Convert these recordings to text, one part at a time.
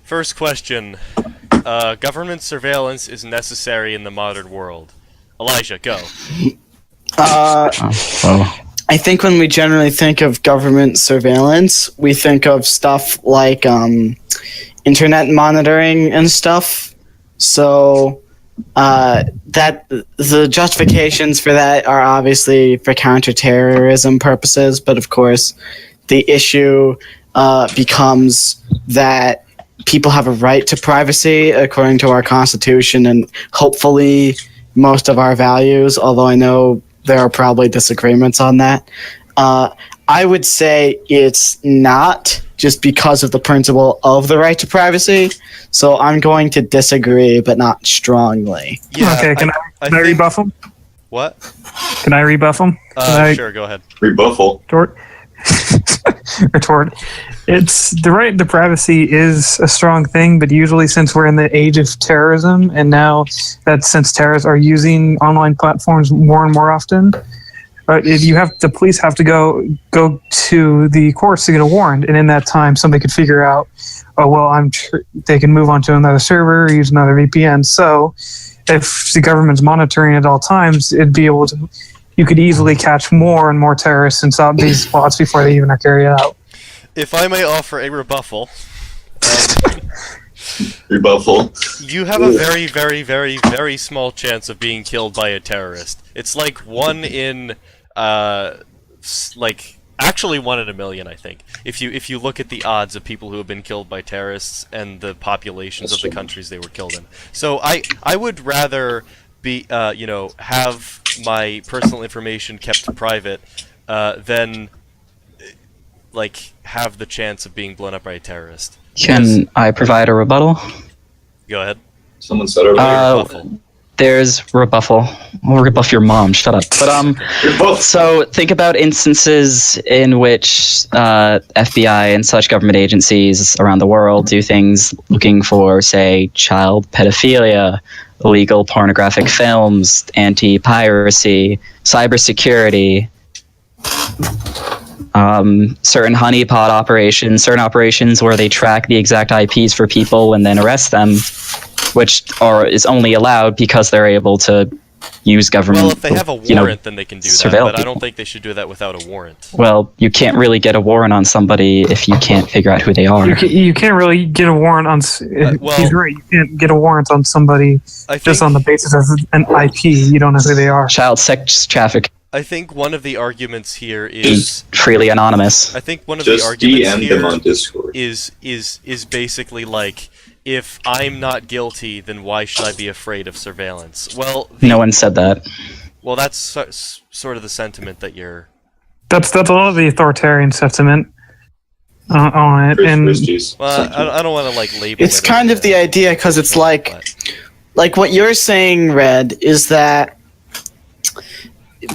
First question. Government surveillance is necessary in the modern world. Elijah, go. I think when we generally think of government surveillance, we think of stuff like internet monitoring and stuff. So that the justifications for that are obviously for counterterrorism purposes, but of course the issue becomes that people have a right to privacy according to our Constitution and hopefully most of our values, although I know there are probably disagreements on that. I would say it's not just because of the principle of the right to privacy, so I'm going to disagree, but not strongly. Yeah, okay, can I rebuff him? What? Can I rebuff him? Sure, go ahead. Rebuffal. Retort. It's the right to privacy is a strong thing, but usually since we're in the age of terrorism, and now that since terrorists are using online platforms more and more often, the police have to go to the courts to get a warrant, and in that time, somebody could figure out, they can move on to another server or use another VPN. So, if the government's monitoring at all times, you could easily catch more and more terrorists and stop these plots before they even are carried out. If I may offer a rebuffal. You have a very, very, very, very small chance of being killed by a terrorist. It's like 1 in, actually 1 in a million, I think. If you look at the odds of people who have been killed by terrorists and the populations of the countries they were killed in. So I would rather have my personal information kept private than have the chance of being blown up by a terrorist. Can I provide a rebuttal? Go ahead. Someone said earlier. There's rebuffal. I'll rebuff your mom. Shut up. But so think about instances in which FBI and such government agencies around the world do things looking for, say, child pedophilia, illegal pornographic films, anti-piracy, cybersecurity, certain honeypot operations, certain operations where they track the exact IPs for people and then arrest them, which is only allowed because they're able to use government. Well, if they have a warrant, then they can do that, but I don't think they should do that without a warrant. Well, you can't really get a warrant on somebody if you can't figure out who they are. You can't really get a warrant on... he's right, you can't get a warrant on somebody just on the basis of an IP. You don't know who they are. Child sex trafficking. I think one of the arguments here is freely anonymous. I think one of the arguments DM here them on Discord. is basically like, if I'm not guilty, then why should I be afraid of surveillance? Well, no one said that. Well, that's sort of the sentiment that you're. That's a lot of the authoritarian sentiment on it, and well, I don't want to label. It's kind of the idea because it's like what you're saying, Red, is that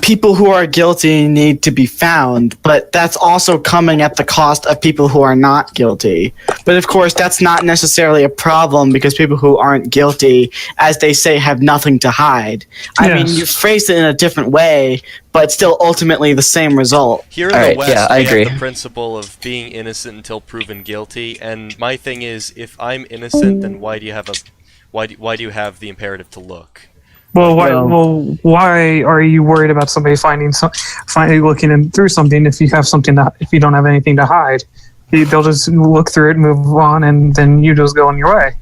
people who are guilty need to be found, but that's also coming at the cost of people who are not guilty. But of course, that's not necessarily a problem because people who aren't guilty, as they say, have nothing to hide. I mean, you phrased it in a different way, but still ultimately the same result. Here in the West, we have the principle of being innocent until proven guilty, and my thing is, if I'm innocent, then why do you have the imperative to look? Well, why are you worried about somebody looking through something if you don't have anything to hide? They'll just look through it, move on, and then you just go on your way.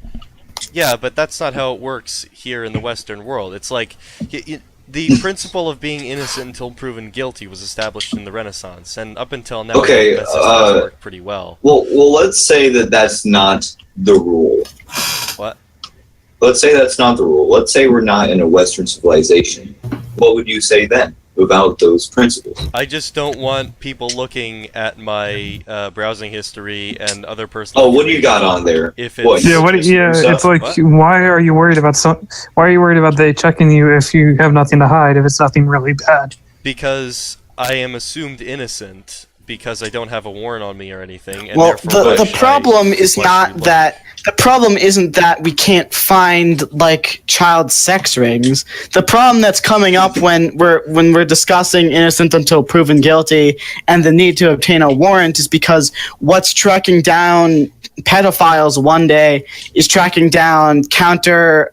Yeah, but that's not how it works here in the Western world. It's like the principle of being innocent until proven guilty was established in the Renaissance, and up until now, that system has worked pretty well. Well, let's say that that's not the rule. What? Let's say that's not the rule. Let's say we're not in a Western civilization. What would you say then about those principles? I just don't want people looking at my browsing history and other personal. Oh, what do you got on there? If it's it's like, why are you worried about why are you worried about they checking you if you have nothing to hide, if it's nothing really bad? Because I am assumed innocent because I don't have a warrant on me or anything. And Well, therefore the problem is not that. The problem isn't that we can't find like child sex rings. The problem that's coming up when we're discussing innocent until proven guilty and the need to obtain a warrant is because what's tracking down pedophiles one day is tracking down counter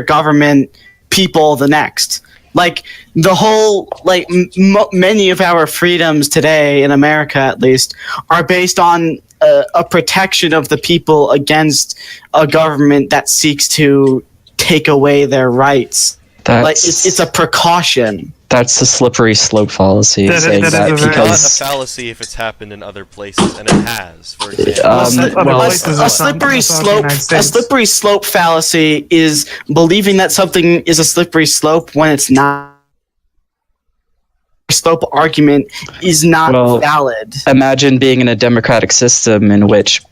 government people the next. Like the whole many of our freedoms today in America, at least, are based on a protection of the people against a government that seeks to take away their rights. It's a precaution. That's a slippery slope fallacy. That saying is that a very- It's not a because fallacy if it's happened in other places, and it has, for example. A slippery slope fallacy is believing that something is a slippery slope when it's not. Slope argument is not valid. imagine being in a democratic system in which,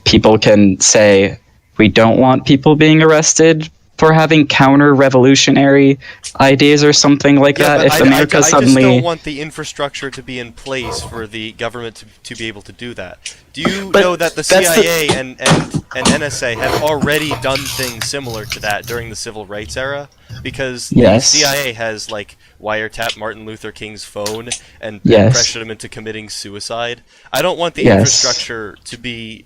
people can say, we don't want people being arrested for having counter-revolutionary ideas or something like that. If America I suddenly... just don't want the infrastructure to be in place for the government to be able to do that. Do you know that the CIA and NSA have already done things similar to that during the civil rights era? Because the CIA has, wiretapped Martin Luther King's phone and pressured him into committing suicide. I don't want the infrastructure to be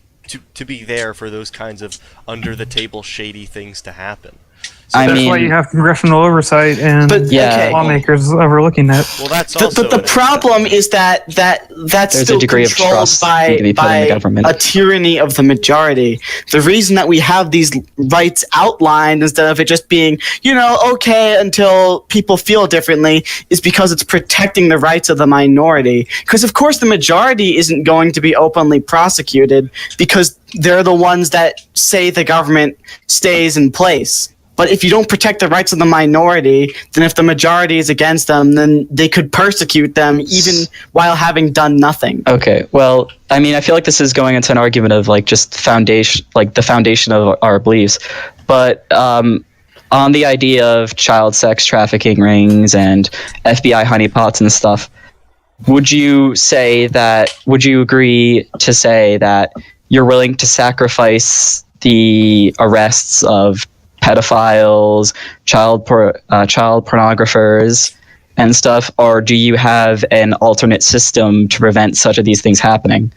there for those kinds of under-the-table shady things to happen. So that's why you have congressional oversight and lawmakers overlooking that. Well, that's also. But the problem is that's There's still a degree of controlled trust need to be put in the government. a tyranny of the majority. The reason that we have these rights outlined instead of it just being, okay until people feel differently is because it's protecting the rights of the minority. Because of course the majority isn't going to be openly prosecuted because they're the ones that say the government stays in place. But if you don't protect the rights of the minority, then if the majority is against them, then they could persecute them even while having done nothing. Okay, well, I feel like this is going into an argument of just foundation, the foundation of our beliefs. But on the idea of child sex trafficking rings and FBI honeypots and stuff, would you agree to say that you're willing to sacrifice the arrests of pedophiles, child pornographers, and stuff, or do you have an alternate system to prevent such of these things happening?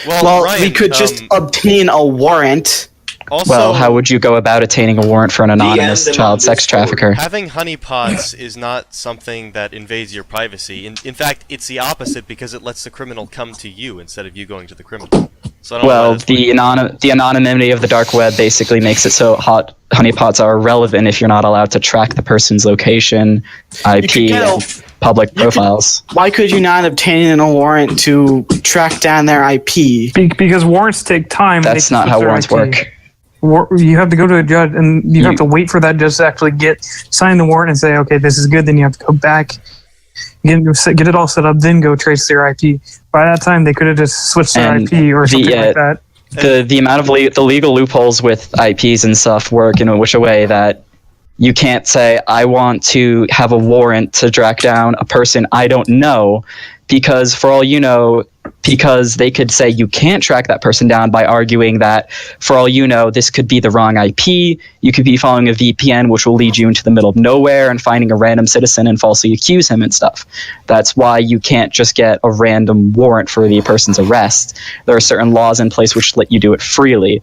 Well, Ryan, we could just obtain a warrant. Also, how would you go about attaining a warrant for an anonymous child sex trafficker? Having honeypots is not something that invades your privacy. In fact, it's the opposite because it lets the criminal come to you instead of you going to the criminal. So the anonymity of the dark web basically makes it so honeypots are irrelevant if you're not allowed to track the person's location, IP, and public profiles. Why could you not obtain a warrant to track down their IP? Because warrants take time. That's not how warrants work. You have to go to a judge, and you have to wait for that judge to actually sign the warrant and say, okay, this is good. Then you have to go back, get it all set up, then go trace their IP. By that time, they could have just switched their IP or something like that. The amount of the legal loopholes with IPs and stuff work in a way that you can't say, I want to have a warrant to track down a person I don't know, because for all you know, because they could say you can't track that person down by arguing that, for all you know, this could be the wrong IP. You could be following a VPN, which will lead you into the middle of nowhere and finding a random citizen and falsely accuse him and stuff. That's why you can't just get a random warrant for the person's arrest. There are certain laws in place which let you do it freely.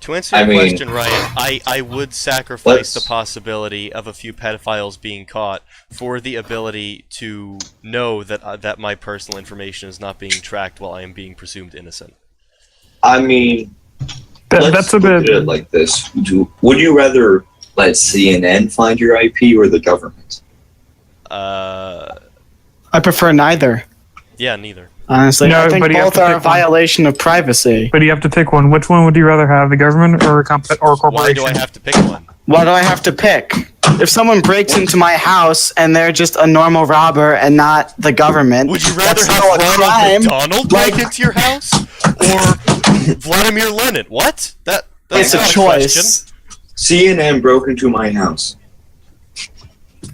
To answer your question, Ryan, I would sacrifice the possibility of a few pedophiles being caught for the ability to know that my personal information is not being tracked while I am being presumed innocent. That's a bit. Look at it like this: would you rather let CNN find your IP or the government? I prefer neither. Yeah, neither. Honestly, I think both are a violation of privacy. But you have to pick one. Which one would you rather have, the government or a corporation? Why do I have to pick one? Why do I have to pick? If someone breaks into my house and they're just a normal robber and not the government, would you rather have Ronald McDonald break into your house or Vladimir Lenin? What? That's a choice. CNN broke into my house.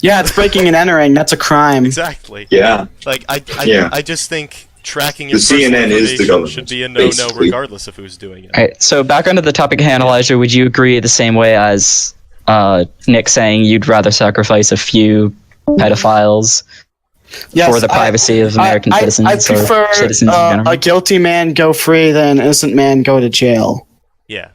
Yeah, it's breaking and entering. That's a crime. Exactly. Yeah. Like Yeah. I just think tracking The your personal CNN is the information government, should be a no-no basically. regardless of who's doing it. All right. So background of the topic at hand, Elijah. Would you agree the same way as Nick saying you'd rather sacrifice a few pedophiles Yes, for the privacy of American citizens I prefer or citizens in general? a guilty man go free than an innocent man go to jail. Yeah.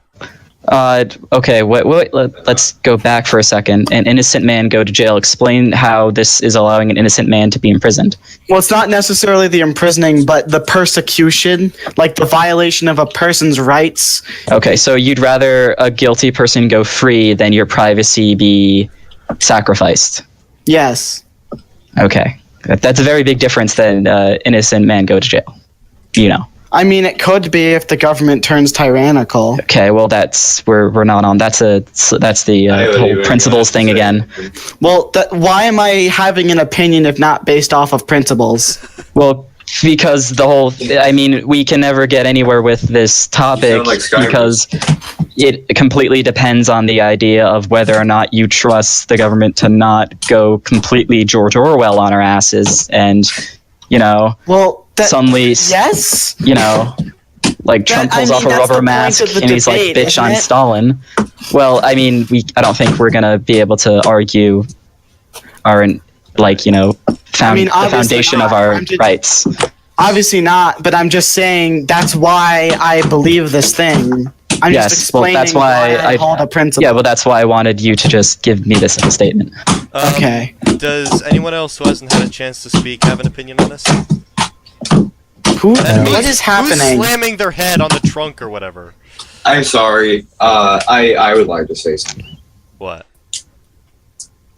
Okay, let's go back for a second. An innocent man go to jail. Explain how this is allowing an innocent man to be imprisoned. Well, it's not necessarily the imprisoning, but the persecution, like the violation of a person's rights. Okay, so you'd rather a guilty person go free than your privacy be sacrificed. Yes. Okay, that's a very big difference than innocent man go to jail. You know. I mean, it could be if the government turns tyrannical. Okay, well we're not on. That's the whole principles thing again. Well, why am I having an opinion if not based off of principles? Well, because we can never get anywhere with this topic because it completely depends on the idea of whether or not you trust the government to not go completely George Orwell on our asses and, Well, suddenly, yes. Like Trump pulls off a that's rubber the mask point of the and he's like, debate, bitch isn't on it? Stalin. Well, I mean, I don't think we're gonna be able to argue the foundation of not. our rights. Obviously not, but I'm just saying that's why I believe this thing. I'm just explaining that's why I hold a principle. Yeah, well, that's why I wanted you to just give me this as a statement. Okay. Does anyone else who hasn't had a chance to speak have an opinion on this? What is happening? Who's slamming their head on the trunk or whatever? I'm sorry. I would like to say something. What?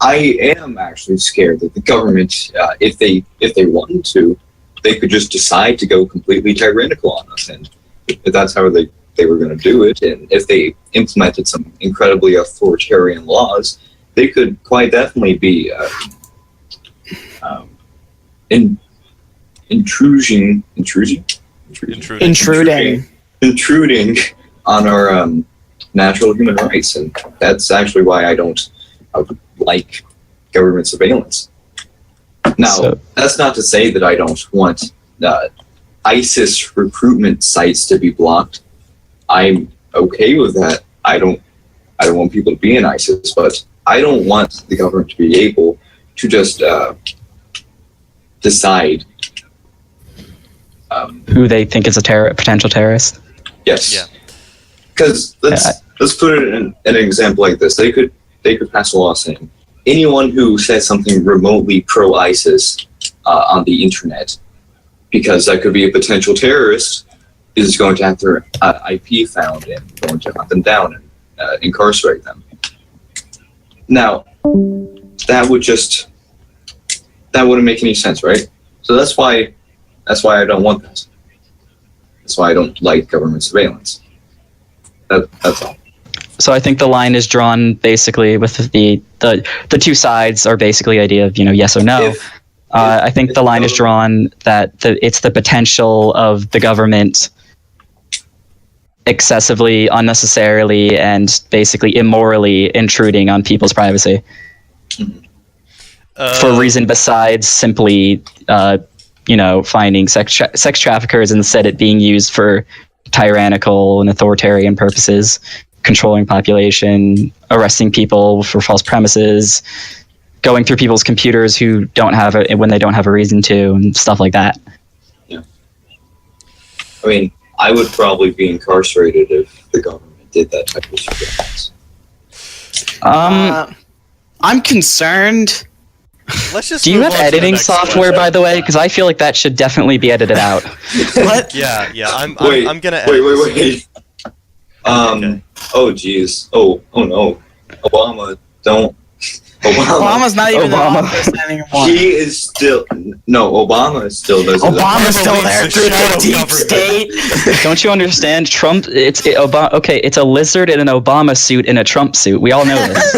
I am actually scared that the government, if they wanted to, they could just decide to go completely tyrannical on us, and if that's how they were going to do it, and if they implemented some incredibly authoritarian laws, they could quite definitely be intruding on our natural human rights, and that's actually why I don't like government surveillance. Now, that's not to say that I don't want ISIS recruitment sites to be blocked. I'm okay with that. I don't want people to be in ISIS, but I don't want the government to be able to just decide who they think is a potential terrorist. Yes. Yeah. Because let's put it in an example like this. They could pass a law saying anyone who says something remotely pro-ISIS on the internet, because that could be a potential terrorist, is going to have their IP found and going to hunt them down and incarcerate them. Now, that wouldn't make any sense, right? So that's why I don't want that. That's why I don't like government surveillance. That's all. So I think the line is drawn basically with the two sides are basically the idea of yes or no. I think the line is drawn that it's the potential of the government excessively, unnecessarily, and basically immorally intruding on people's privacy for a reason besides simply finding sex traffickers, and instead it being used for tyrannical and authoritarian purposes, controlling population, arresting people for false premises, going through people's computers when they don't have a reason to, and stuff like that. Yeah. I mean, I would probably be incarcerated if the government did that type of surveillance. I'm concerned. Let's just. Do you move have on to the editing next software, question. by the way? Because I feel like that should definitely be edited out. What? Yeah. I'm gonna. Edit Wait. this. Okay. Oh geez. Oh no. Obama, don't. Obama's not even in Obama. office anymore. He is still. No, Obama is still does. Obama's still there believes the through the shadow deep government. state. Don't you understand? Trump. It's a lizard in an Obama suit in a Trump suit. We all know this.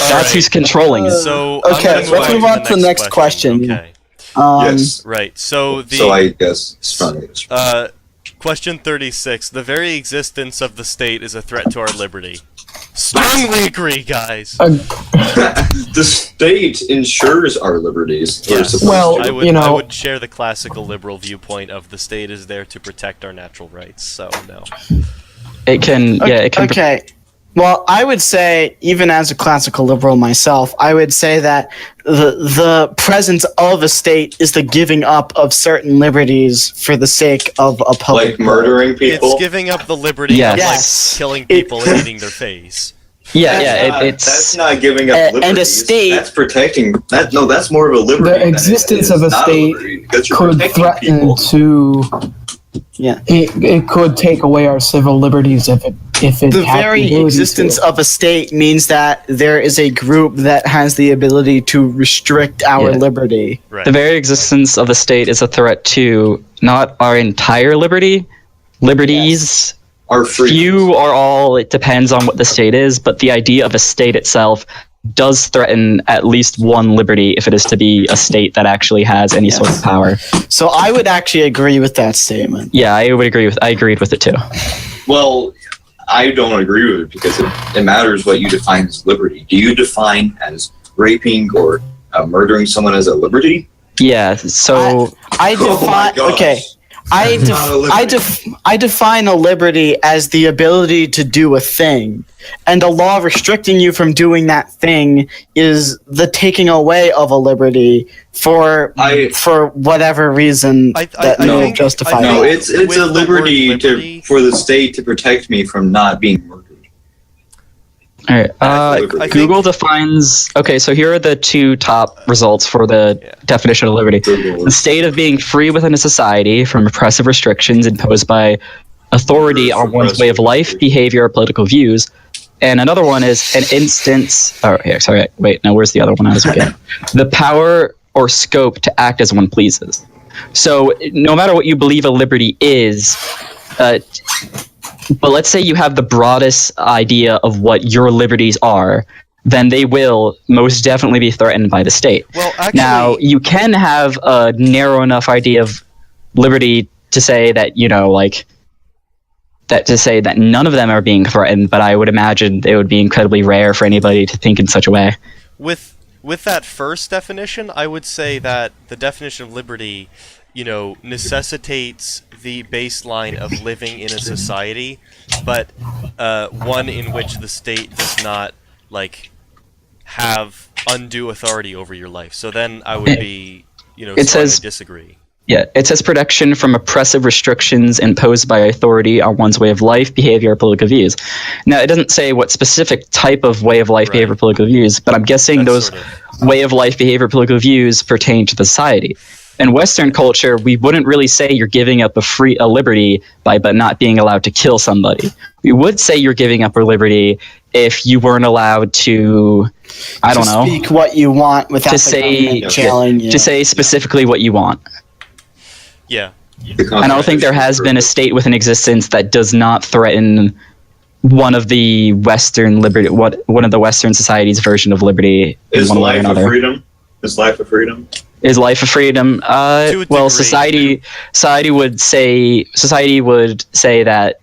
That's who's controlling it. So Okay, I'm gonna let's move on to the next question. Okay. Yes. Right. So I guess strongly. Question 36. The very existence of the state is a threat to our liberty. Strongly agree, guys. The state ensures our liberties. We're Yes. supposed Well, to. I would share the classical liberal viewpoint of the state is there to protect our natural rights. So no. It can, it can. Okay. Well, I would say, even as a classical liberal myself, I would say that the presence of a state is the giving up of certain liberties for the sake of a public Like murdering people. It's giving up the liberty Yes. of Yes. like killing people and eating their face. It's That's not giving up And a liberties. state- That's protecting. No, that's more of a liberty. The than it existence is of a not state liberty, because you're could protecting threaten people. to. Yeah. It could take away our civil liberties if it The had very ability existence to. of a state means that there is a group that has the ability to restrict our Yeah. liberty. Right. the very existence of the state is a threat to not our entire liberties. Our freedoms. Few or all, it depends on what the state is, but the idea of a state itself does threaten at least one liberty if it is to be a state that actually has any sort of power. So I would actually agree with that statement. Yeah, I agreed with it too. Well, I don't agree with it because it matters what you define as liberty. Do you define as raping or murdering someone as a liberty? Yeah, so I Oh my define. gosh. Okay. That's not a liberty. I define a liberty as the ability to do a thing, and a law restricting you from doing that thing is the taking away of a liberty for whatever reason I that may think- justify I No, think- it. it's with a the word liberty liberty- for the state to protect me from not being murdered. all right, I Google think- defines. Okay, so here are the two top results for the Yeah. definition of liberty: the state of being free within a society from oppressive restrictions imposed by authority on one's way of life, behavior, or political views. And another one is an instance. Oh, here, sorry. Wait, no. Where's the other one? I was forgetting. The power or scope to act as one pleases. So, no matter what you believe a liberty is, but let's say you have the broadest idea of what your liberties are, then they will most definitely be threatened by the state. Well, actually, Now, you can have a narrow enough idea of liberty to say that, to say that none of them are being threatened, but I would imagine it would be incredibly rare for anybody to think in such a way. with that first definition, I would say that the definition of liberty, necessitates the baseline of living in a society, but one in which the state does not have undue authority over your life. So then I would be, It strongly says- disagree. Yeah, it says protection from oppressive restrictions imposed by authority on one's way of life, behavior, or political views. Now, it doesn't say what specific type of way of life, Right. behavior, political views, but I'm guessing That's those sort of- way of life, behavior, political views pertain to the society. In Western culture, we wouldn't really say you're giving up a liberty by but not being allowed to kill somebody. We would say you're giving up a liberty if you weren't allowed to, I don't know, Speak what you want without To the say- government jailing you. to say specifically what you want. Yeah. I don't think there has been a state with an existence that does not threaten one of the Western liberty, one of the Western society's version of liberty in Is one way or life a another. freedom? Is life a freedom? Is life a freedom? To a Well, degree. society would say that.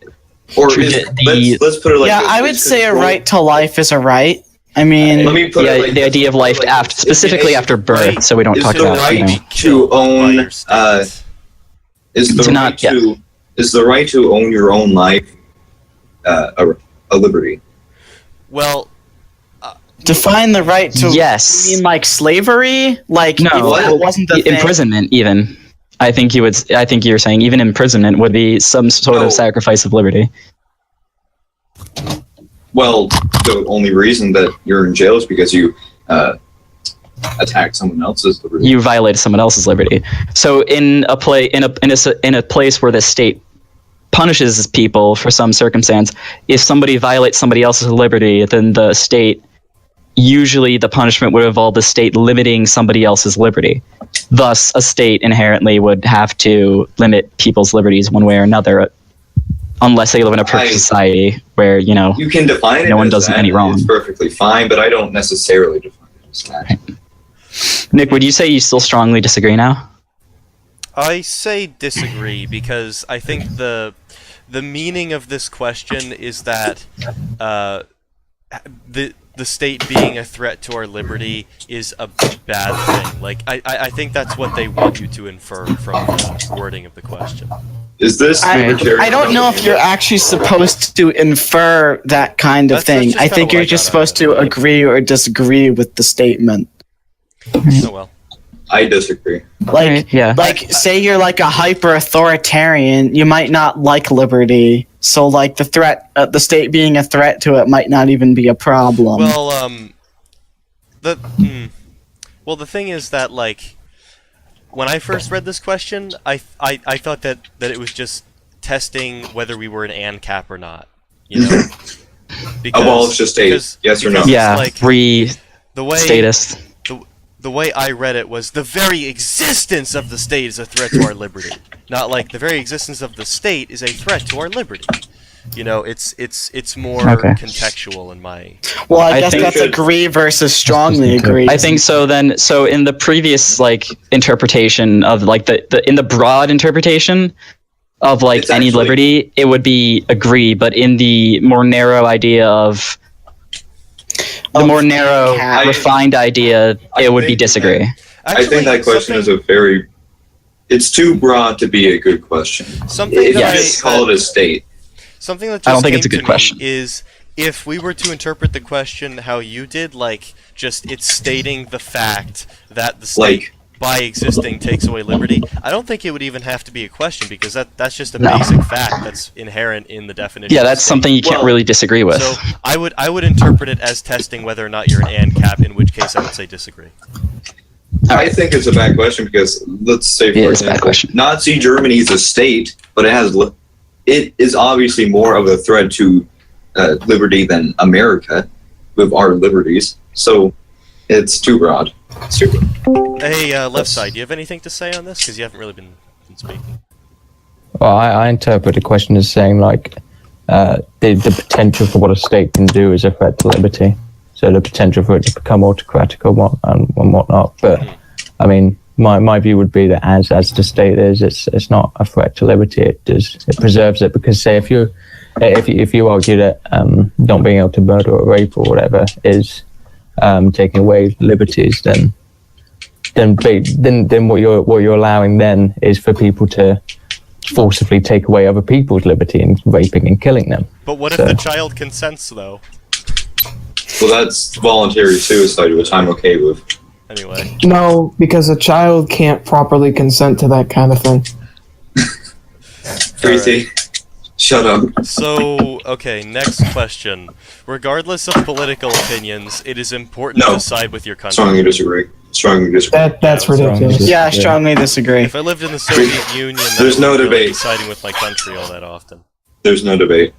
Or True, is, the- let's put it like Yeah, this. I would Is say a control- right to life is a right. I mean, Let me put Yeah, it like the this. idea of life Like after, this. specifically Is after birth, right- so we don't is talk the about right you know. to own by your state. is the To right not- yeah. to is the right to own your own life a liberty? Well, define the right to. Yes. You mean like slavery? Like No, if that wasn't the thing. imprisonment even. I think you're saying even imprisonment would be some sort No. of sacrifice of liberty. Well, the only reason that you're in jail is because you attacked someone else's liberty. You violated someone else's liberty. So in a place where the state punishes people for some circumstance, if somebody violates somebody else's liberty, then the state, usually the punishment would involve the state limiting somebody else's liberty. Thus, a state inherently would have to limit people's liberties one way or another, unless they live in a perfect society where, You can define it. No one as does them that, any wrong. It's perfectly fine, but I don't necessarily define it as that. Nick, would you say you still strongly disagree now? I say disagree because I think the meaning of this question is that the state being a threat to our liberty is a bad thing. Like, I think that's what they want you to infer from the wording of the question. Is this I don't know if you're actually supposed to infer that kind of That's thing. just I kinda think what you're I just got out of supposed to it. agree or disagree with the statement. Oh well. I disagree. Like, Yeah. say you're like a hyper authoritarian, you might not like liberty. So, like, the state being a threat to it might not even be a problem. Well, the thing is that, like, when I first read this question, I thought that it was just testing whether we were an ANCAP or not. You know? Abolish the state, yes or no? because Yeah, like, the way statist. the way I read it was the very existence of the state is a threat to our liberty. Not like the very existence of the state is a threat to our liberty. You know, it's more contextual in my. Well, I I guess think that's agree versus strongly agree. I think so. Then, so in the previous interpretation of the in the broad interpretation of It's any actually- liberty, it would be agree. But in the more narrow idea of the more narrow, cat. refined idea, I it would be think disagree. I think that question is it's too broad to be a good question. Something If that you just call it a state. Something that just I don't think came it's a to good me question. is if we were to interpret the question how you did, like, just it's stating the fact that the state by existing takes away liberty, I don't think it would even have to be a question because that's just a basic fact that's inherent in the definition. Yeah, of that's state. something you can't really disagree with. So I would interpret it as testing whether or not you're an ANCAP, in which case I would say disagree. I think it's a bad question because let's say, for it's a bad example, question. Nazi Germany is a state, but it is obviously more of a threat to liberty than America with our liberties. So it's too broad. It's too broad. Hey, left side, do you have anything to say on this? Because you haven't really been speaking. Well, I interpret the question as saying the potential for what a state can do is a threat to liberty. So the potential for it to become autocratic and whatnot. But I mean, my view would be that as the state is, it's not a threat to liberty. It preserves it because say if you argue that not being able to murder or rape or whatever is taking away liberties, then what you're allowing then is for people to forcibly take away other people's liberty and raping and killing them. But what if the child consents, though? Well, that's voluntary suicide, which I'm okay with. Anyway. No, because a child can't properly consent to that kind of thing. Tracy, shut up. So, okay, next question. Regardless of political opinions, it is important No. to side with your country. Strongly disagree. Strongly disagree. That's ridiculous. Yeah, I strongly disagree. If I lived in the Soviet Union, then There's I no wouldn't really be debate. siding with my country all that often. There's no debate.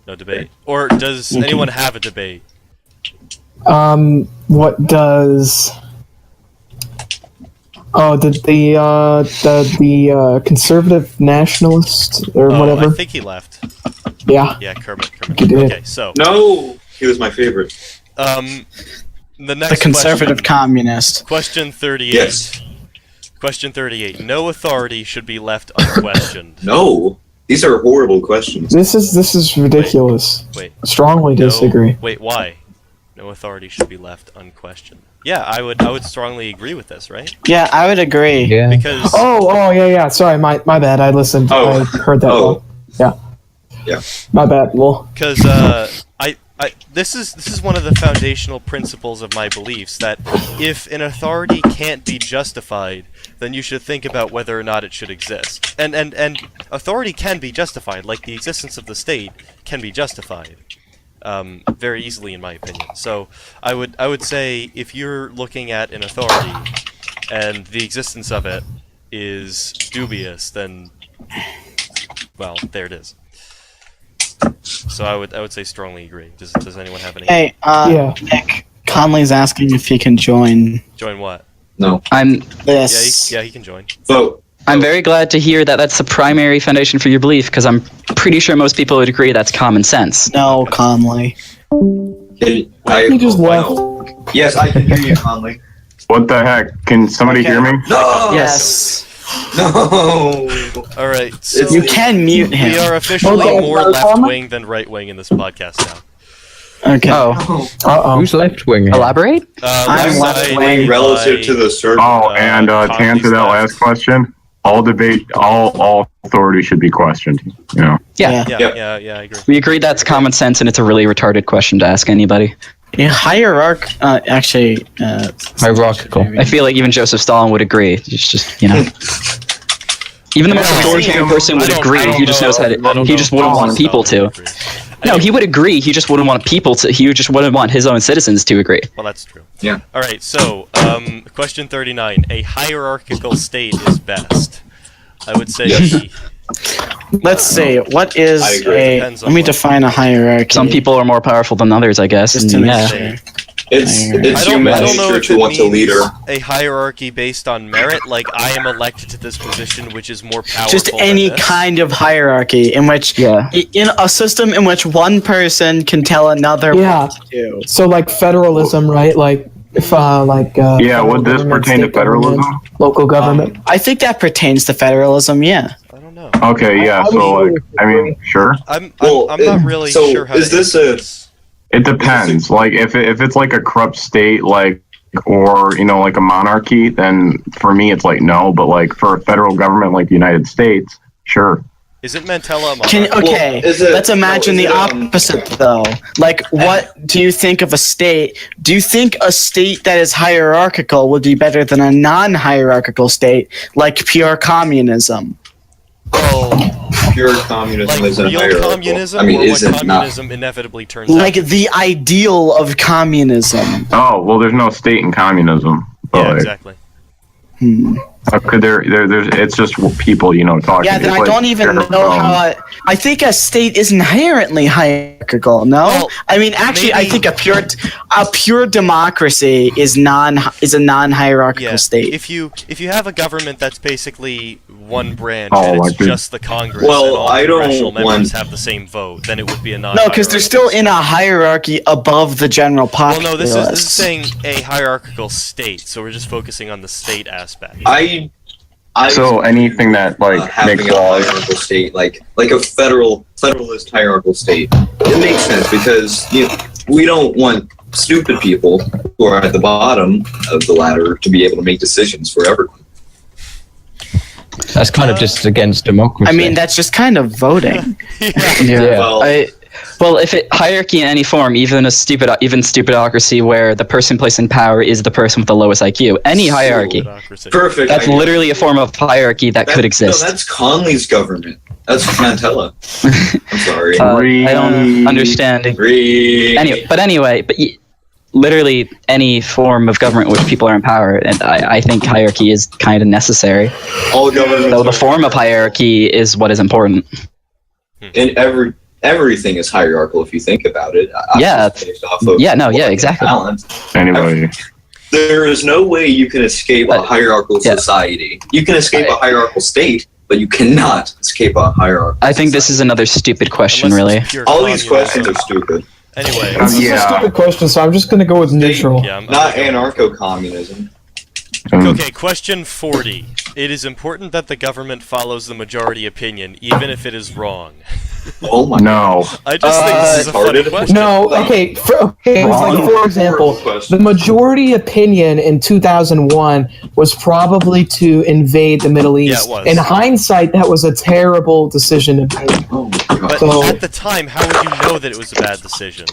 No debate. Or does anyone have a debate? What does? Oh, the conservative nationalist or Oh, whatever. I think he left. Yeah. Yeah, Kermit. He did. Okay, so No! He was my favorite. the next The conservative question, communist. question 38. Yes. Question 38. No authority should be left unquestioned. No! These are horrible questions. This is ridiculous. Wait. Strongly No, disagree. Wait, why? No authority should be left unquestioned. Yeah, I would strongly agree with this, right? Yeah, I would agree. Yeah. Because Oh, yeah. Sorry, my bad. I listened. Oh. I heard that Oh. wrong. Yeah. Yeah. My bad. Well, this is one of the foundational principles of my beliefs that if an authority can't be justified, then you should think about whether or not it should exist. And authority can be justified, like the existence of the state can be justified. Very easily, in my opinion. So I would say if you're looking at an authority and the existence of it is dubious, then well, there it is. So I would say strongly agree. Does anyone have any? Hey, yeah. Nick, Conley's asking if he can join Join what? No. this. Yeah, he can join. Vote. I'm very glad to hear that that's the primary foundation for your belief, because I'm pretty sure most people would agree that's common sense. No, Conley. He just left. Yes, I can hear you, Conley. What the heck? Can somebody Okay. hear me? No! Yes. No! Alright, so You can mute we him. are officially Okay, more well, left-wing than right-wing in this podcast now. Okay. Oh, Who's left wing? elaborate? I'm left wing. Relative to the certain. And to answer that last question, all authority should be questioned. You know. Yeah. Yeah. Yeah, I agree. We agreed that's common sense, and it's a really retarded question to ask anybody. Yeah, actually, Hierarchical. I feel like even Joseph Stalin would agree. It's just, you know. Even the most authoritarian person would agree. He just knows how to. He just wouldn't want people to. No, he would agree. He just wouldn't want people to. He just wouldn't want his own citizens to agree. Well, that's true. Yeah. All right. So, question 39: a hierarchical state is best. I would say. Yes. let's see. What is I agree. a? Depends on Let me what. define a hierarchy. Some people are more powerful than others, I guess. Just to And, make yeah. sure. It's I human don't know nature if to it want a means leader. a hierarchy based on merit. Like I am elected to this position, which is more powerful. Just than any this. kind of hierarchy in which, Yeah. in a system in which one person can tell another Yeah. what to do. So like federalism, right? Like if Yeah, federal would this government, pertain to state government, federalism? local government. I think that pertains to federalism. Yeah. I don't know. Okay, yeah. I So would like, I mean, sure. I'm Well, not really so sure how is to this answer a- this. It depends. Like if it's like a corrupt state, like or like a monarchy, then for me it's like no. But like for a federal government like the United States, sure. Isn't Mantella a Can, monarch? okay, is it- let's imagine no, is the it, opposite though. Like, what do you think of a state? Do you think a state that is hierarchical would be better than a non-hierarchical state, like pure communism? Well, Pure communism like isn't real hierarchical. communism, I mean, or what isn't not. communism inevitably turns out. Like the ideal of communism. Oh well, there's no state in communism. But Yeah, like, exactly. how could there's it's just people talking. Yeah, then It's I like don't even bare know how. bones. I think a state is inherently hierarchical. No, Well, I mean actually, I maybe- think a pure democracy is a non-hierarchical Yeah. state. If you have a government that's basically one branch Oh, and like it's the- just the Congress Well, and all I don't congressional members want- have the same vote, then it would be a non. No, because they're still in a hierarchy above the general Well, populace. no, this is saying a hierarchical state, so we're just focusing on the state aspect. I So anything that like having makes a laws. hierarchical state, like a federalist hierarchical state, it makes sense because we don't want stupid people who are at the bottom of the ladder to be able to make decisions for everyone. That's kind of just against democracy. I mean, that's just kind of voting. Yeah. Well, Well, if hierarchy in any form, even stupidocracy, where the person placed in power is the person with the lowest IQ, any hierarchy, Democracy. perfect. that's literally a form of hierarchy that could exist. No, that's Conley's government. That's Mantella. I'm sorry. I don't understand. Agree. Anyway, literally any form of government in which people are in power, and I think hierarchy is kind of necessary. All governments Though the are- form of hierarchy is what is important. and everything is hierarchical if you think about it. Yeah. Based off of Exactly. talent. Anyway, There is no way you can escape a hierarchical yeah. society. You can escape a hierarchical state, but you cannot escape a hierarchical. I think this is another stupid question, Unless really. it's pure All these communism. questions are stupid. Anyway, This is a yeah. stupid question, so I'm just gonna go with neutral. yeah, I'm Not anarcho-communism. Okay, question 40. It is important that the government follows the majority opinion, even if it is wrong. Oh my no. I just think this is a funny retarded. question. No, okay. It's like, for example, the majority opinion in 2001 was probably to invade the Middle East. it was. In hindsight, that was a terrible decision to make. Oh my god. But So- at the time, how would you know that it was a bad decision?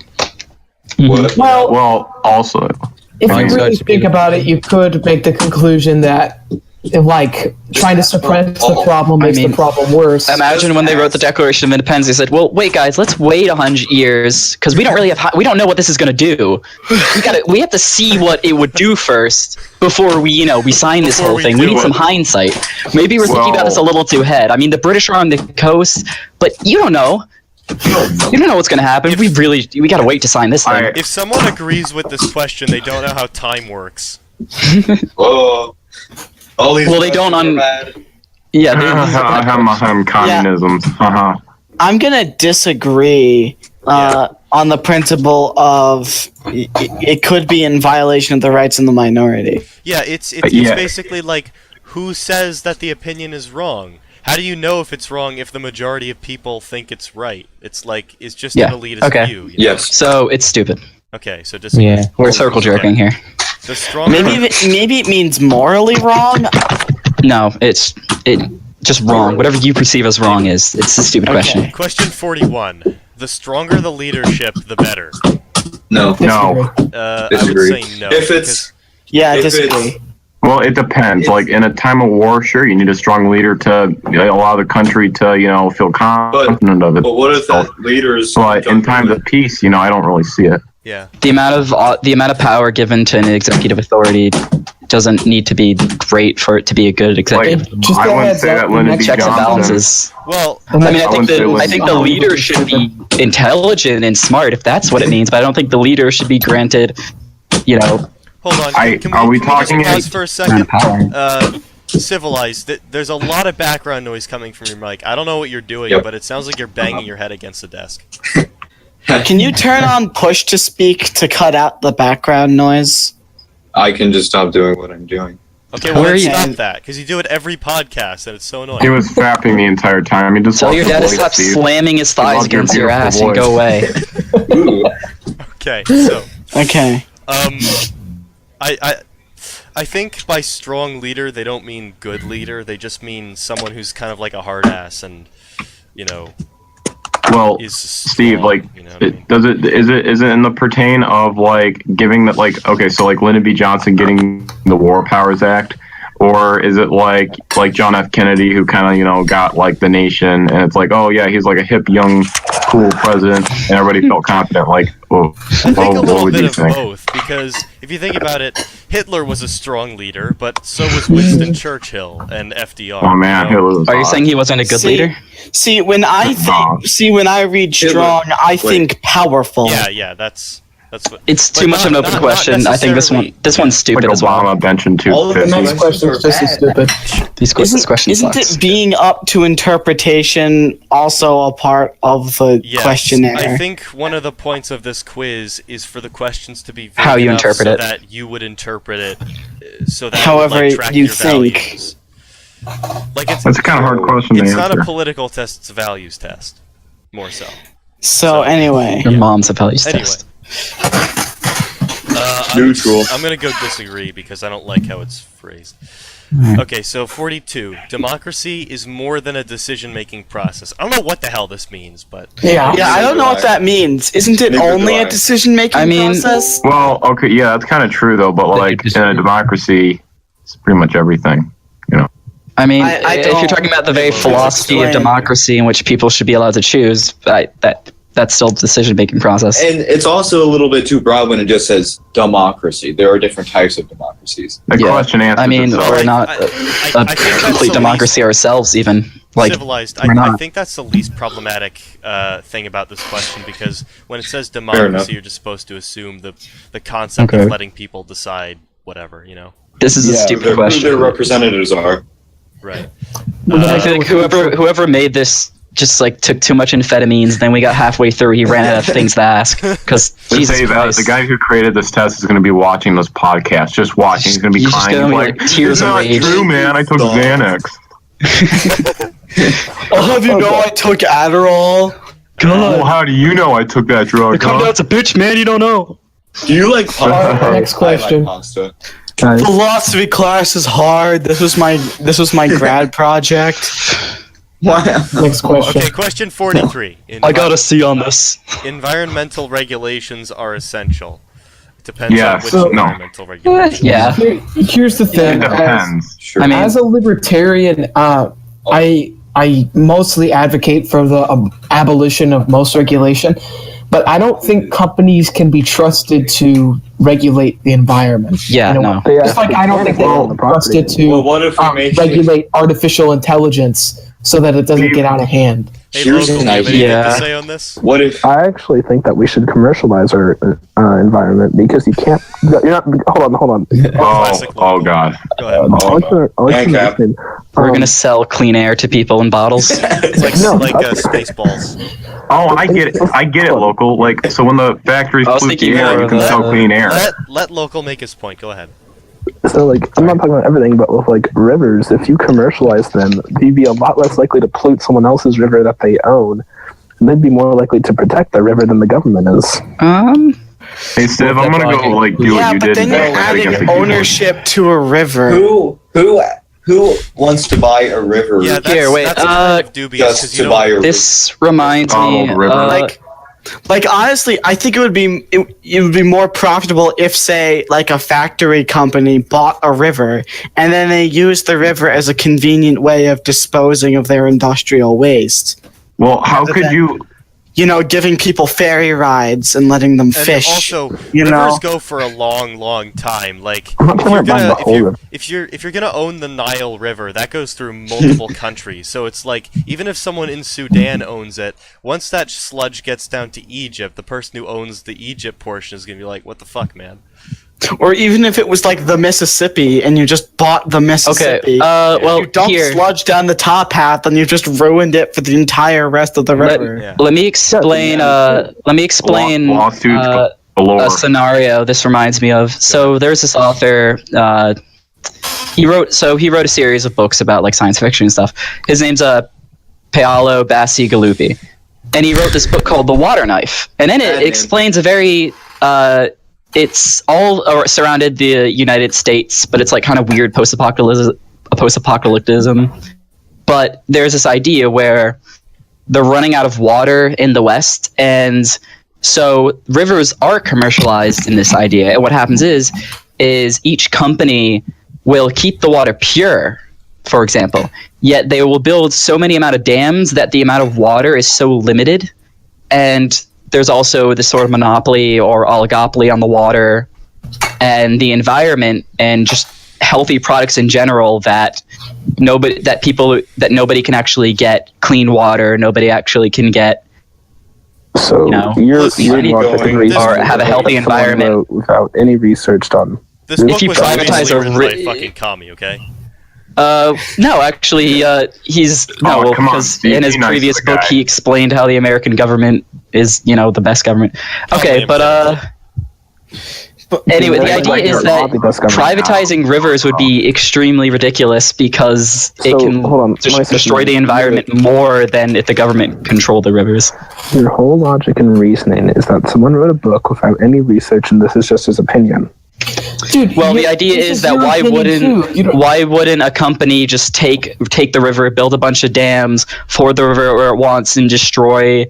What? Well, Well, also, if you Hindsight's really a think beautiful about it, you could make the conclusion that, like, trying to suppress the problem makes mean, the problem worse. Imagine when they wrote the Declaration of Independence, they said, "Well, wait, guys, let's wait 100 years because we don't really have we don't know what this is going to do. We have to see what it would do first before we sign this Before whole we thing. We do need some it. hindsight. Maybe we're thinking about this a little too ahead. I mean, the British are on the coast, but you don't know. You don't know what's going to happen. We got to wait to sign this thing. If someone agrees with this question, they don't know how time works. Oh. All these Well, they don't questions are bad. Yeah, communism. I'm gonna disagree on the principle of it could be in violation of the rights of the minority. Yeah, it's Yeah. basically like, who says that the opinion is wrong? how do you know if it's wrong if the majority of people think it's right? It's like it's just Yeah, an elitist okay. view. You know? Yes. So it's stupid. Okay, so just Yeah. We're circle jerking here. the stronger. Maybe it means morally wrong. No, it's just wrong. Whatever you perceive as wrong it's a stupid question. Question 41. The stronger the leadership, the better. No. No. I would Disagree. say no. If it's Yeah, I If disagree. Well, it depends. Like in a time of war, sure, you need a strong leader to allow the country to, feel confident of it. But what if that leaders? But in times of peace, I don't really see it. yeah. The amount of power given to an executive authority doesn't need to be great for it to be a good executive. Just I a wouldn't heads say up, that the Lyndon next B. Checks and Johnson. balances. Well, I mean, I wouldn't say think the leader should be intelligent and smart, if that's what it means. But I don't think the leader should be granted, hold on. Are we can talking we just pause in- for a amount second? of power. Civilized. There's a lot of background noise coming from your mic. I don't know what you're doing, Yep. but it sounds like you're banging your head against the desk. Can you turn on push to speak to cut out the background noise? I can just stop doing what I'm doing. Okay, well, Where then are you- stop that, because you do it every podcast, and it's so annoying. He was fapping the entire time. He just Tell lost your the dad to voice, stop Steve. slamming his thighs love your against your beautiful ass and voice. go away. Ooh. Okay, so Okay. I think by strong leader they don't mean good leader. They just mean someone who's kind of like a hard ass and Well, is Steve, strong, like, you know what I mean? is it in the pertain of like giving that, like, okay, so like Lyndon B. Johnson getting the War Powers Act, or is it like John F. Kennedy who kind of got like the nation, and it's like, oh yeah, he's like a hip young cool president, and everybody felt confident. Like, oh, I think a what little would bit you of think? both, because if you think about it, Hitler was a strong leader, but so was Winston Churchill and FDR. Oh man, you know? Hitler was Are you hot. saying he wasn't a good leader? See, when I read strong, I think powerful. Yeah, that's what. It's But too much of an not- open not question. I think necessarily- this one's stupid Like as well. Obama benching All of the 250. The next question is just as stupid. This question Isn't sucks. it being up to interpretation also a part of the Yes, questionnaire? I think one of the points of this quiz is for the questions to be vague How you enough interpret so it. that you would interpret it so that However it would, like, track you your think. values. Like it's That's a kind of hard question to it's not a answer. political test, it's a values test. More so. So anyway, Your mom's a values Anyway. test. Neutral. I'm gonna go disagree because I don't like how it's phrased. Okay, so 42. Democracy is more than a decision-making process. I don't know what the hell this means, but Yeah. yeah, I don't know what that means. Isn't it Neither do only I. a decision-making I mean- process? Well, okay, yeah, that's kind of true though. But like in a democracy, it's pretty much everything. I mean, I if you're don't- talking about the very Please philosophy of explain. democracy in which people should be allowed to choose, that's still a decision-making process. And it's also a little bit too broad when it just says democracy. There are different types of democracies. The Yeah. question answers I mean, itself. we're not I a think that's complete the democracy ourselves, even. Like, civilized. we're I not. think that's the least problematic thing about this question because when it says enough. democracy, you're just supposed to assume the concept Okay. of letting people decide whatever, this is a stupid Who their question. representatives are. Right. I think whoever made this just like took too much amphetamines. Then we got halfway through, he ran out of things to ask. Because Just Jesus say that Christ, the guy who created this test is going to be watching this podcast, just watching. He's going to be He's just crying. gonna He's be, like, like, tears "It's of not rage." true, man. I took Stop. Xanax." I'll have you know I took Adderall. Well, how do you know I took that drug? come huh? down to bitch, man. You don't know. Do you like pasta? Alright, next question. I like pasta. Guys, Philosophy class is hard. This was my grad project. Wow. Next question. Okay, question 43. I got a C on this. Environmental regulations are essential. It depends Yes. on which No. environmental regulations. Yeah. Here's the It thing. depends. Sure. I mean, As a libertarian, I mostly advocate for the abolition of most regulation, but I don't think companies can be trusted to regulate the environment. Yeah, You know, no. Just like I don't think they can be trusted Well, to what if we make regulate artificial intelligence so that it doesn't get out of hand. Hey, Here's Local, an do you have anything idea. to say on this? What if I actually think that we should commercialize our environment because you can't. You're not. Hold on. Classic Oh local. God. Go ahead. I want you to Cap. listen. We're gonna sell clean air to people in bottles. It's like, No, like okay. Spaceballs. Oh, I get it. I get it, local. Like, so when the factories I was pollute the thinking air, more you of can that. sell clean air. Let Local make his point. Go ahead. So, like, I'm not talking about everything, but with, like, rivers, if you commercialize them, you'd be a lot less likely to pollute someone else's river that they own, and they'd be more likely to protect the river than the government is. Hey, Steve, I'm gonna go, like, do what you did. Then you're and head against adding the keyboard. ownership to a river. Who wants to buy a river? Yeah, that's, Here, wait, that's kind of dubious just 'cause to you buy a don't. river. This reminds me. Donald River. Like honestly, I think it would be more profitable if, say, like a factory company bought a river and then they used the river as a convenient way of disposing of their industrial waste. Well, how could you? You know, giving people ferry rides and letting them And fish. also, you rivers know? go for a long time. Like, I'm not if talking you're about buying gonna the whole river. if you're gonna own the Nile River, that goes through multiple countries. So it's like, even if someone in Sudan owns it, once that sludge gets down to Egypt, the person who owns the Egypt portion is gonna be like, "What the fuck, man?" Or even if it was like the Mississippi and you just bought the Mississippi. Well, you dump here. sludge down the top half and you've just ruined it for the entire rest of the river. Yeah. Let me explain. Let me explain Lawsuits galore. a scenario this reminds me of. So there's this author. He wrote a series of books about like science fiction and stuff. His name's Paolo Bacigalupi, and he wrote this book called The Water Knife, and in it explains a very it's all surrounded the United States, but it's like kind of weird post-apocalypticism. But there's this idea where they're running out of water in the West, and so rivers are commercialized in this idea. And what happens is each company will keep the water pure, for example, yet they will build so many amount of dams that the amount of water is so limited, and there's also this sort of monopoly or oligopoly on the water and the environment and just healthy products in general that nobody can actually get clean water. Nobody actually can get. So You're or have a healthy environment without any research done. This If book you was privatize originally a written by a fucking commie, okay? No, actually, he's no, come on, because Steve, in his be nice to previous the book guy. he explained how the American government is, the best government. Okay, but anyway, the idea is that privatizing rivers would be extremely ridiculous because it can destroy the environment more than if the government controlled the rivers. Your whole logic and reasoning is that someone wrote a book without any research, and this is just his opinion. Dude, Well, the idea is that why wouldn't a company just take the river, build a bunch of dams for the river where it wants, and destroy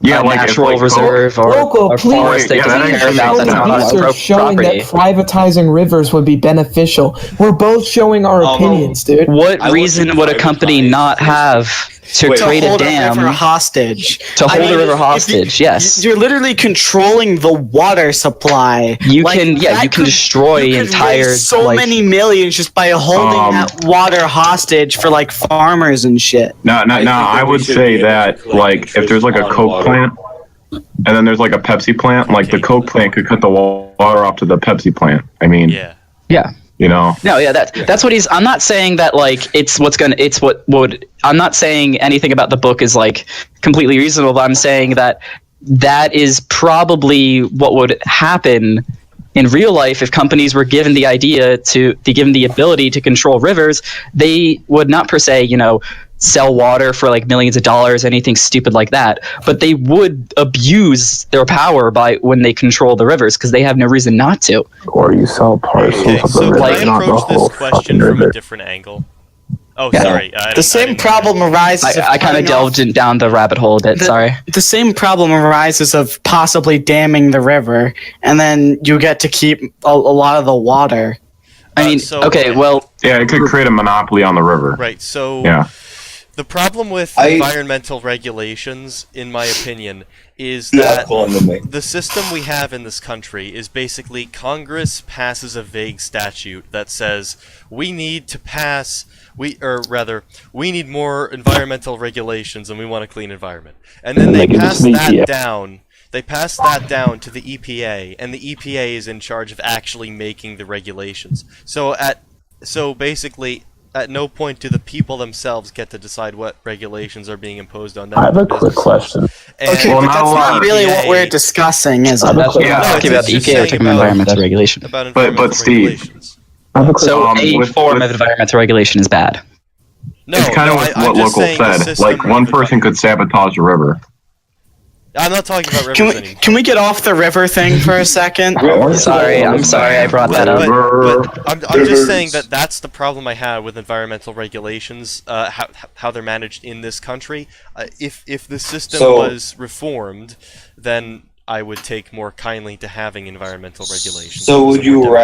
a natural reserve or forest they doesn't care about that's not on research showing property? that privatizing rivers would be beneficial. We're both showing our opinions, dude. What reason would a company not have to create a hold dam a river hostage. to hold a river if hostage? Yes. You're literally controlling the water supply. You Like, can that could- destroy you could entire raise so like, many millions just by holding that water hostage for like farmers and shit. No. I would say that like if there's like a Coke plant, and then there's like a Pepsi plant, like the Coke plant could cut the water off to the Pepsi plant. I mean, Yeah. No, that's what he's. I'm not saying that like I'm not saying anything about the book is like completely reasonable. But I'm saying that is probably what would happen in real life if companies were given the ability to control rivers. They would not per se, sell water for like millions of dollars, anything stupid like that. But they would abuse their power when they control the rivers because they have no reason not to. Or you sell parcels Okay, of the so river, can I not the approach whole this question fucking from river. a different angle? Oh, Yeah. sorry. The same problem arises. I kind of delved down the rabbit hole a bit. Sorry. The same problem arises of possibly damming the river, and then you get to keep a lot of the water. I mean, yeah, it could create a monopoly on the river. Right, so Yeah. the problem with environmental regulations, in my opinion, is that the system we have in this country is basically Congress passes a vague statute that says we need more environmental regulations and we want a clean environment. And then they pass that down. They pass that down to the EPA, and the EPA is in charge of actually making the regulations. So basically, at no point do the people themselves get to decide what regulations are being imposed on them. I have a quick question. Okay, Well, but not that's a lot not of really what we're discussing, is it? That's what Yeah, we're talking about the it's EPA, we're just talking about saying environmental regulation. About But environmental Steve, regulations. So a with- form with- of environmental regulation is bad. No, it's kind no, of what I'm just local saying the said. system Like one of person could sabotage a river. I'm not talking about rivers Can we anymore. can we get off the river thing for a second? Sorry, I'm sorry I brought that up. But I'm just saying that that's the problem I had with environmental regulations, how they're managed in this country. If the system was reformed, then I would take more kindly to having environmental regulations. So would you System.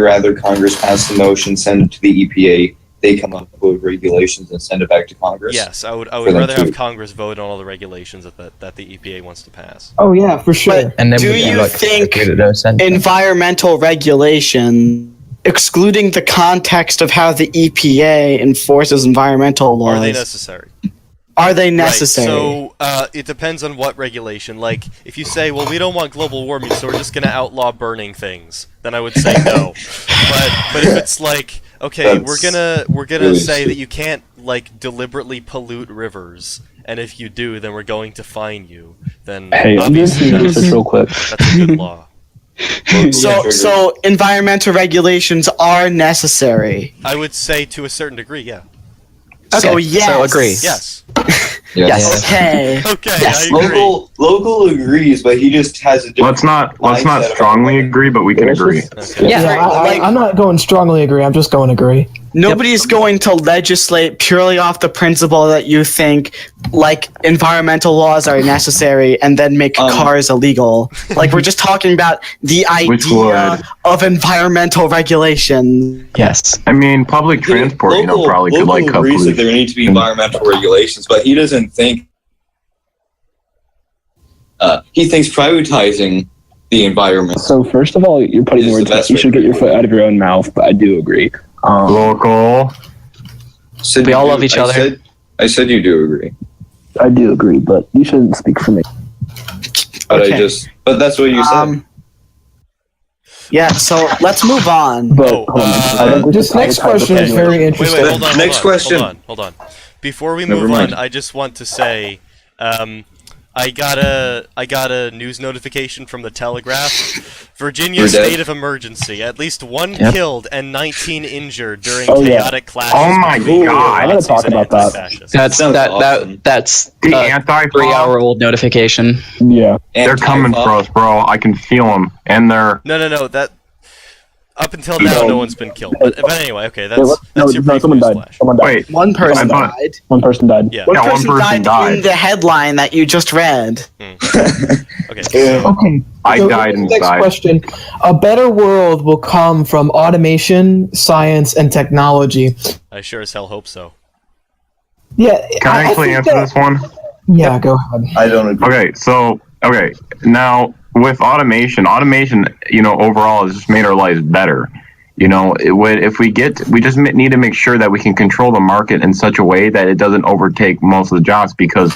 rather Congress pass the motion, send it to the EPA, they come up with regulations and send it back to Congress? Yes, I would them rather have to- Congress vote on all the regulations that the EPA wants to pass. Oh yeah, for sure. And then Do we you think think environmental regulation, excluding the context of how the EPA enforces environmental laws, Are they necessary? Are they necessary? Right, so it depends on what regulation. Like, if you say, well, we don't want global warming, so we're just going to outlaw burning things, then I would say no. But if it's like, okay, we're gonna really say stupid. that you can't like deliberately pollute rivers, and if you do, then we're going to fine you. Then Hey, I'm just obviously gonna this real quick. that's a good law. So environmental regulations are necessary. I would say to a certain degree, yeah. So Okay, yes. so agree. Yes. Yes. Okay. Okay, Yes. I agree. Local agrees, but he just has a different Let's not mindset strongly about agree, but we can agree. Okay. Yeah. I'm not going strongly agree. I'm just going agree. Nobody's going to legislate purely off the principle that you think like environmental laws are necessary and then make cars illegal. Like we're just talking about the Which idea of environmental regulation. Yes. I mean, public transport, probably could like cut agrees that pollution. there need to be environmental regulations, but he doesn't think. He thinks privatizing the environment. So first of all, you're putting This is words. the best You way should to get your do foot out of your own mouth, but I do agree. Local. So We you all do- love each other. I said you do agree, I do agree, but you shouldn't speak for me. but Okay. but that's what you said. Yeah, so let's move on. But Oh, I think we This should next probably question type is the very Wait, interesting. hold on. Next question. Hold on. Before we Never move mind. on, I just want to say, I got a news notification from the Telegraph. Virginia We're dead. state of emergency. At least one Yep. killed and 19 injured during Oh, yeah. chaotic clashes. Oh my between God. I gotta Nazis talk and about that. anti-fascists. That's Sounds awesome. that's The a anti 3-hour-old notification. Yeah. They're coming for us, bro. I can feel them, and they're No. That up until now, no one's been killed. But anyway, okay, Wait, that's your brief someone news died. flash. Someone died. wait. One person I thought- died. One person died. Yeah. One Yeah, one person person died in died. the headline that you just read. Okay. Okay. I So died next inside. question. A better world will come from automation, science, and technology. I sure as hell hope so. Yeah. Can I actually think answer that- this one? Yeah, go ahead. I don't agree. Okay, now with automation, overall has just made our lives better. We just need to make sure that we can control the market in such a way that it doesn't overtake most of the jobs, because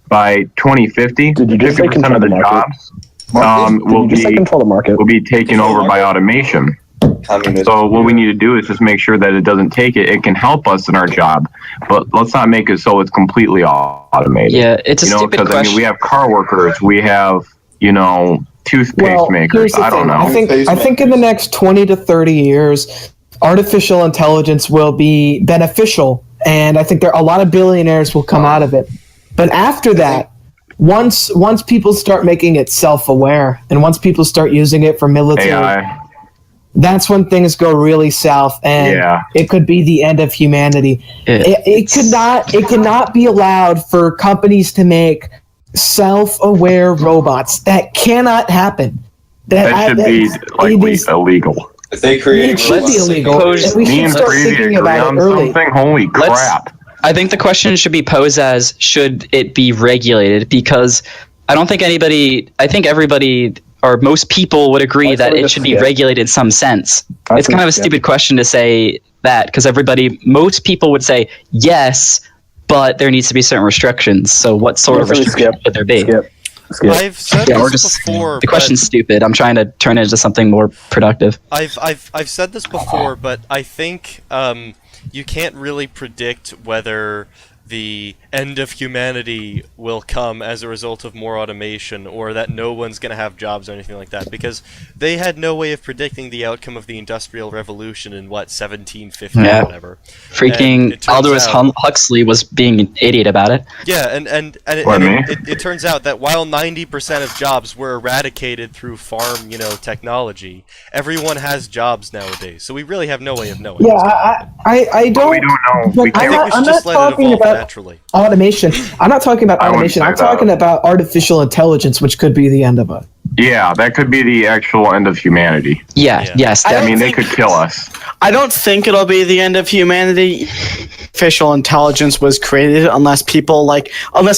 by 2050, Did you just say 50% control of the the market? jobs Did you just say control the market? will be taken Control the over by market? automation. Communism. So what we need to do is just make sure that it doesn't take it. It can help us in our job, but let's not make it so it's completely automated. Yeah, it's a stupid Because question. we have car workers, we have toothpaste Well, makers. here's the I don't thing. know. I think in the next 20 to 30 years, artificial intelligence will be beneficial, and I think a lot of billionaires will come out of it. But after that, once people start making it self-aware, and once people start using it for military, AI. that's when things go really south, and Yeah. it could be the end of humanity. It cannot be allowed for companies to make self-aware robots. That cannot happen. That should be illegal. If they create It should be robots, illegal. Suppose And we Me should and start Crazy thinking agree about on it early. something? Holy Let's- crap. I think the question should be posed as, should it be regulated? Because I don't think I think everybody or most people would agree that it should be regulated in some sense. It's kind of a stupid question to say that, because most people would say yes, but there needs to be certain restrictions. So what sort of restrictions should there be? Skip. I've said Yeah, this before. the question's stupid. I'm trying to turn it into something more productive. I've said this before, but I think you can't really predict whether the end of humanity will come as a result of more automation, or that no one's going to have jobs or anything like that, because they had no way of predicting the outcome of the Industrial Revolution in, 1750 Yeah. or whatever. Freaking And it turns Aldous out- Huxley was being an idiot about it. Yeah, and it turns out that while 90% of jobs were eradicated through farm, technology, everyone has jobs nowadays. So we really have no way of knowing. Yeah, what's gonna happen. I don't. We don't know. but We I can't. think we should I'm just not let it talking evolve about naturally. automation. I'm not talking about I wouldn't automation. I'm say that. talking about artificial intelligence, which could be the end of it. Yeah, that could be the actual end of humanity. Yeah, Yeah. yes. I I don't mean, they think- could kill us. I don't think it'll be the end of humanity. Artificial intelligence was created unless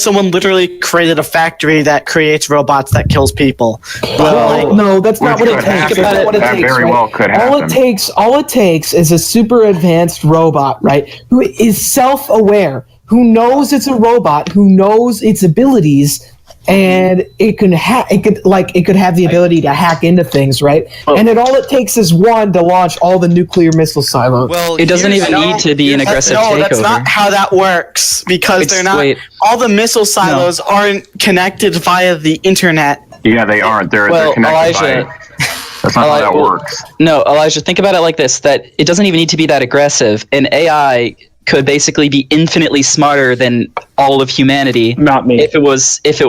someone literally created a factory that creates robots that kills people. But No, that's not Which what it could takes. happen. That's not what it That takes. very right? well could All happen. all it takes is a super advanced robot, right? Who is self-aware, who knows it's a robot, who knows its abilities, and it could have the ability to hack into things, right? And all it takes is one to launch all the nuclear missile silos. Well, It doesn't here's- even need to be an aggressive no, takeover. that's not how that works because they're not. Wait. All the missile silos aren't connected via the internet. Yeah, they aren't. They're Well, connected Elijah. by. That's not how that works. No, Elijah, think about it like this: that it doesn't even need to be that aggressive. An AI could basically be infinitely smarter than all of humanity. Not me. If it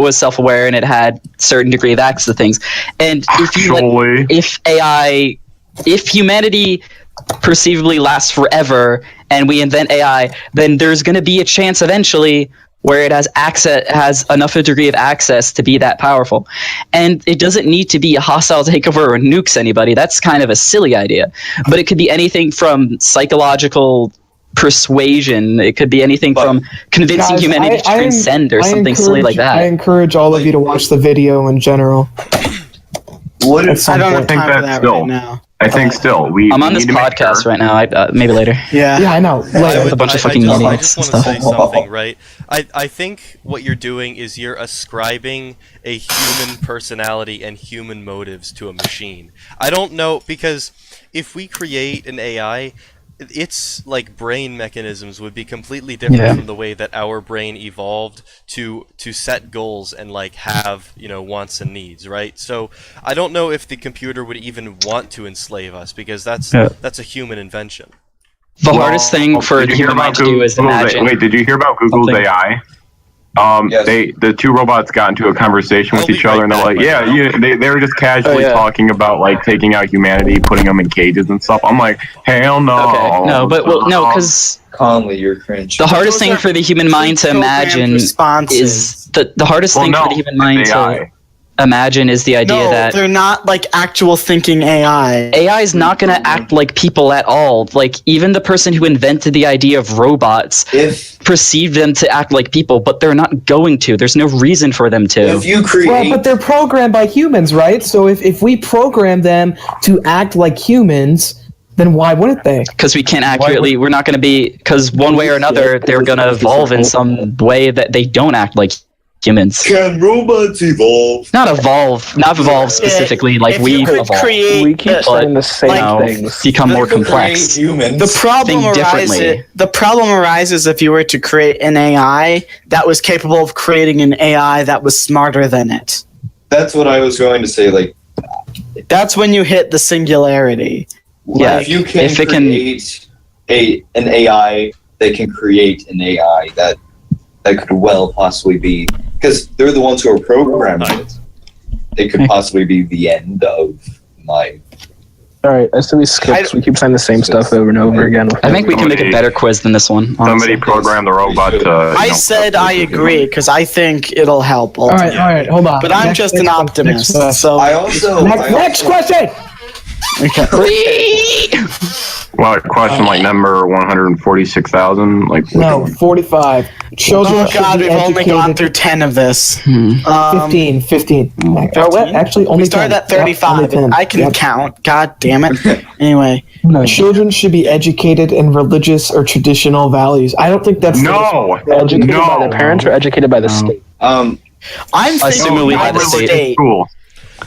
was self-aware and it had certain degree of access to things. And Actually. if humanity perceivably lasts forever and we invent AI, then there's going to be a chance eventually where it has enough a degree of access to be that powerful. And it doesn't need to be a hostile takeover or nukes anybody. That's kind of a silly idea. But it could be anything from psychological persuasion. It could be anything from convincing Guys, humanity to transcend or something silly like I that. encourage all of you to watch the video in general. What At if some I don't point. have time for that's that still- right now. I think still we. I'm on we this need to make podcast sure- right now. Maybe later. Yeah. Yeah, I know. With a bunch of fucking I idiots just and want to stuff. say something, right? I think what you're doing is you're ascribing a human personality and human motives to a machine. I don't know, because if we create an AI, its brain mechanisms would be completely different Yeah. from the way that our brain evolved to set goals and have wants and needs, right? So I don't know if the computer would even want to enslave us, because that's a human invention. The hardest thing for did the you hear human mind about to do is Google's- imagine. Wait, did you hear about Google's something. AI? Yes. The two robots got into a conversation with I'll be each other, right and they're back, like, by the way. they were just casually talking about taking out humanity, putting them in cages and stuff. I'm like, hell no. Okay, no, but no, because Conley, you're cringe. the hardest Those thing are for the human mind to pre-programmed imagine responses. is the hardest thing for the human mind to AI. imagine is the idea No, that they're not actual thinking AI. AI is not going to act like people at all. Even the person who invented the idea of robots If perceived them to act like people, but they're not going to. There's no reason for them to. if you create Well, but they're programmed by humans, right? So if we program them to act like humans, then why wouldn't they? Because we can't accurately, we're not going to be, because one way or another, they're going to evolve in some way that they don't act like humans. can robots evolve? Not evolve specifically like If we you could evolve. create, We keep saying the same things. Become more Create complex. humans. the problem think arises. differently. The problem arises if you were to create an AI that was capable of creating an AI that was smarter than it. That's what I was going to say. That's when you hit the singularity. Yeah, if you can if it can- create an AI that can create an AI that could well possibly be, because they're the ones who are programming it. It could possibly be the end of my. All right, I say we skip. We keep saying the same stuff over and over again. I think we can make a better quiz than this one. honestly. Somebody programmed the robot to. I said I agree because I think it'll help. All right, hold on. But I'm Next- just an next- optimist. next- So I also. Next question. Well, question number 146,000. No, 45. Children oh should god, be we've only educated. gone through 10 of this. 15. Oh, what? Actually, only We started 10. at 35. Yep, only 10. I can Yep. count. God damn it. Anyway, Children should be educated in religious or traditional values. I don't think that's No. Educated by No. their parents or educated by the state? I'm thinking Assumably by by the the state. state. Cool.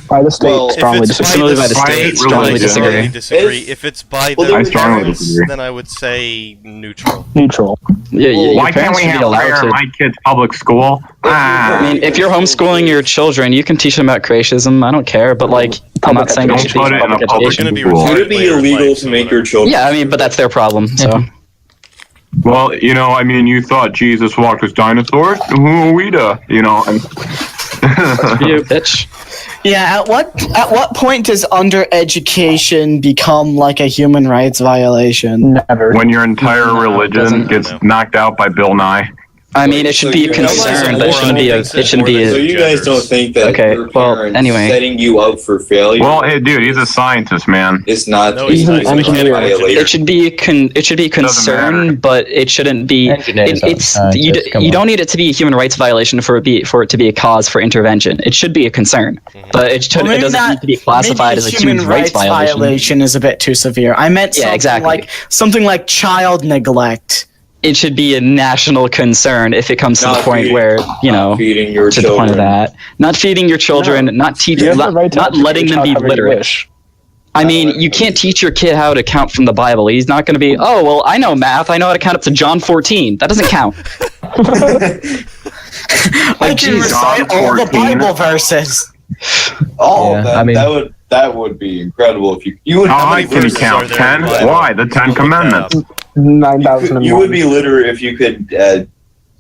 By the state, Well, strongly if it's disagree. Similarly by the state, By strongly religion. disagree. disagree. If- If it's by Well, the I strongly parents, disagree. then I would say neutral. Neutral. Yeah, Well, your Why can't parents we should be have allowed prayer in to. my kid's public school? I mean, if you're homeschooling your children, you can teach them about creationism. I don't care, but like, I'm not saying they Don't should put teach it in public a public education. Gonna be school. Should it be later in illegal life, to so make your whatever. children? Yeah, I mean, but that's their problem. So Well, I mean, you thought Jesus walked with dinosaurs? Who are we to, and you bitch. Yeah, at what point does undereducation become like a human rights violation? Never. when your entire No, it religion doesn't. gets No. knocked out by Bill Nye. I mean, it should be a concern, but it shouldn't be a. It shouldn't be So a. you guys don't think that Okay, your well, parents anyway. setting you up for failure? Well, hey, dude, he's a scientist, man. It's not. No, he's He's not. an He's a mechanical engineer. engineer. It should be it should be a Doesn't matter. concern, but it shouldn't be. Engineers aren't It's scientists, come you on. don't need it to be a human rights violation for it to be a cause for intervention. It should be a concern, but it should. Well, It maybe doesn't not- need to be classified as a Maybe human rights violation. is a bit too severe. I meant Yeah, something exactly. something like child neglect. It should be a national concern if it comes to the Not point feeding- where not feeding your to the point of children. that. Not feeding your children, not You teaching, have the right to not educate letting your them child be however you literate. wish. I mean, you can't teach your kid how to count from the Bible. He's not going to be, oh, well, I know math. I know how to count up to John 14. That doesn't count. I can geez, recite John all the 14. Bible verses. Oh, Yeah, that, I mean- that would be incredible if you would. How How high many can you verses count? are there in 10? the Bible? Why? The Ten Look that Commandments. up. 9,001. You would be literate if you could.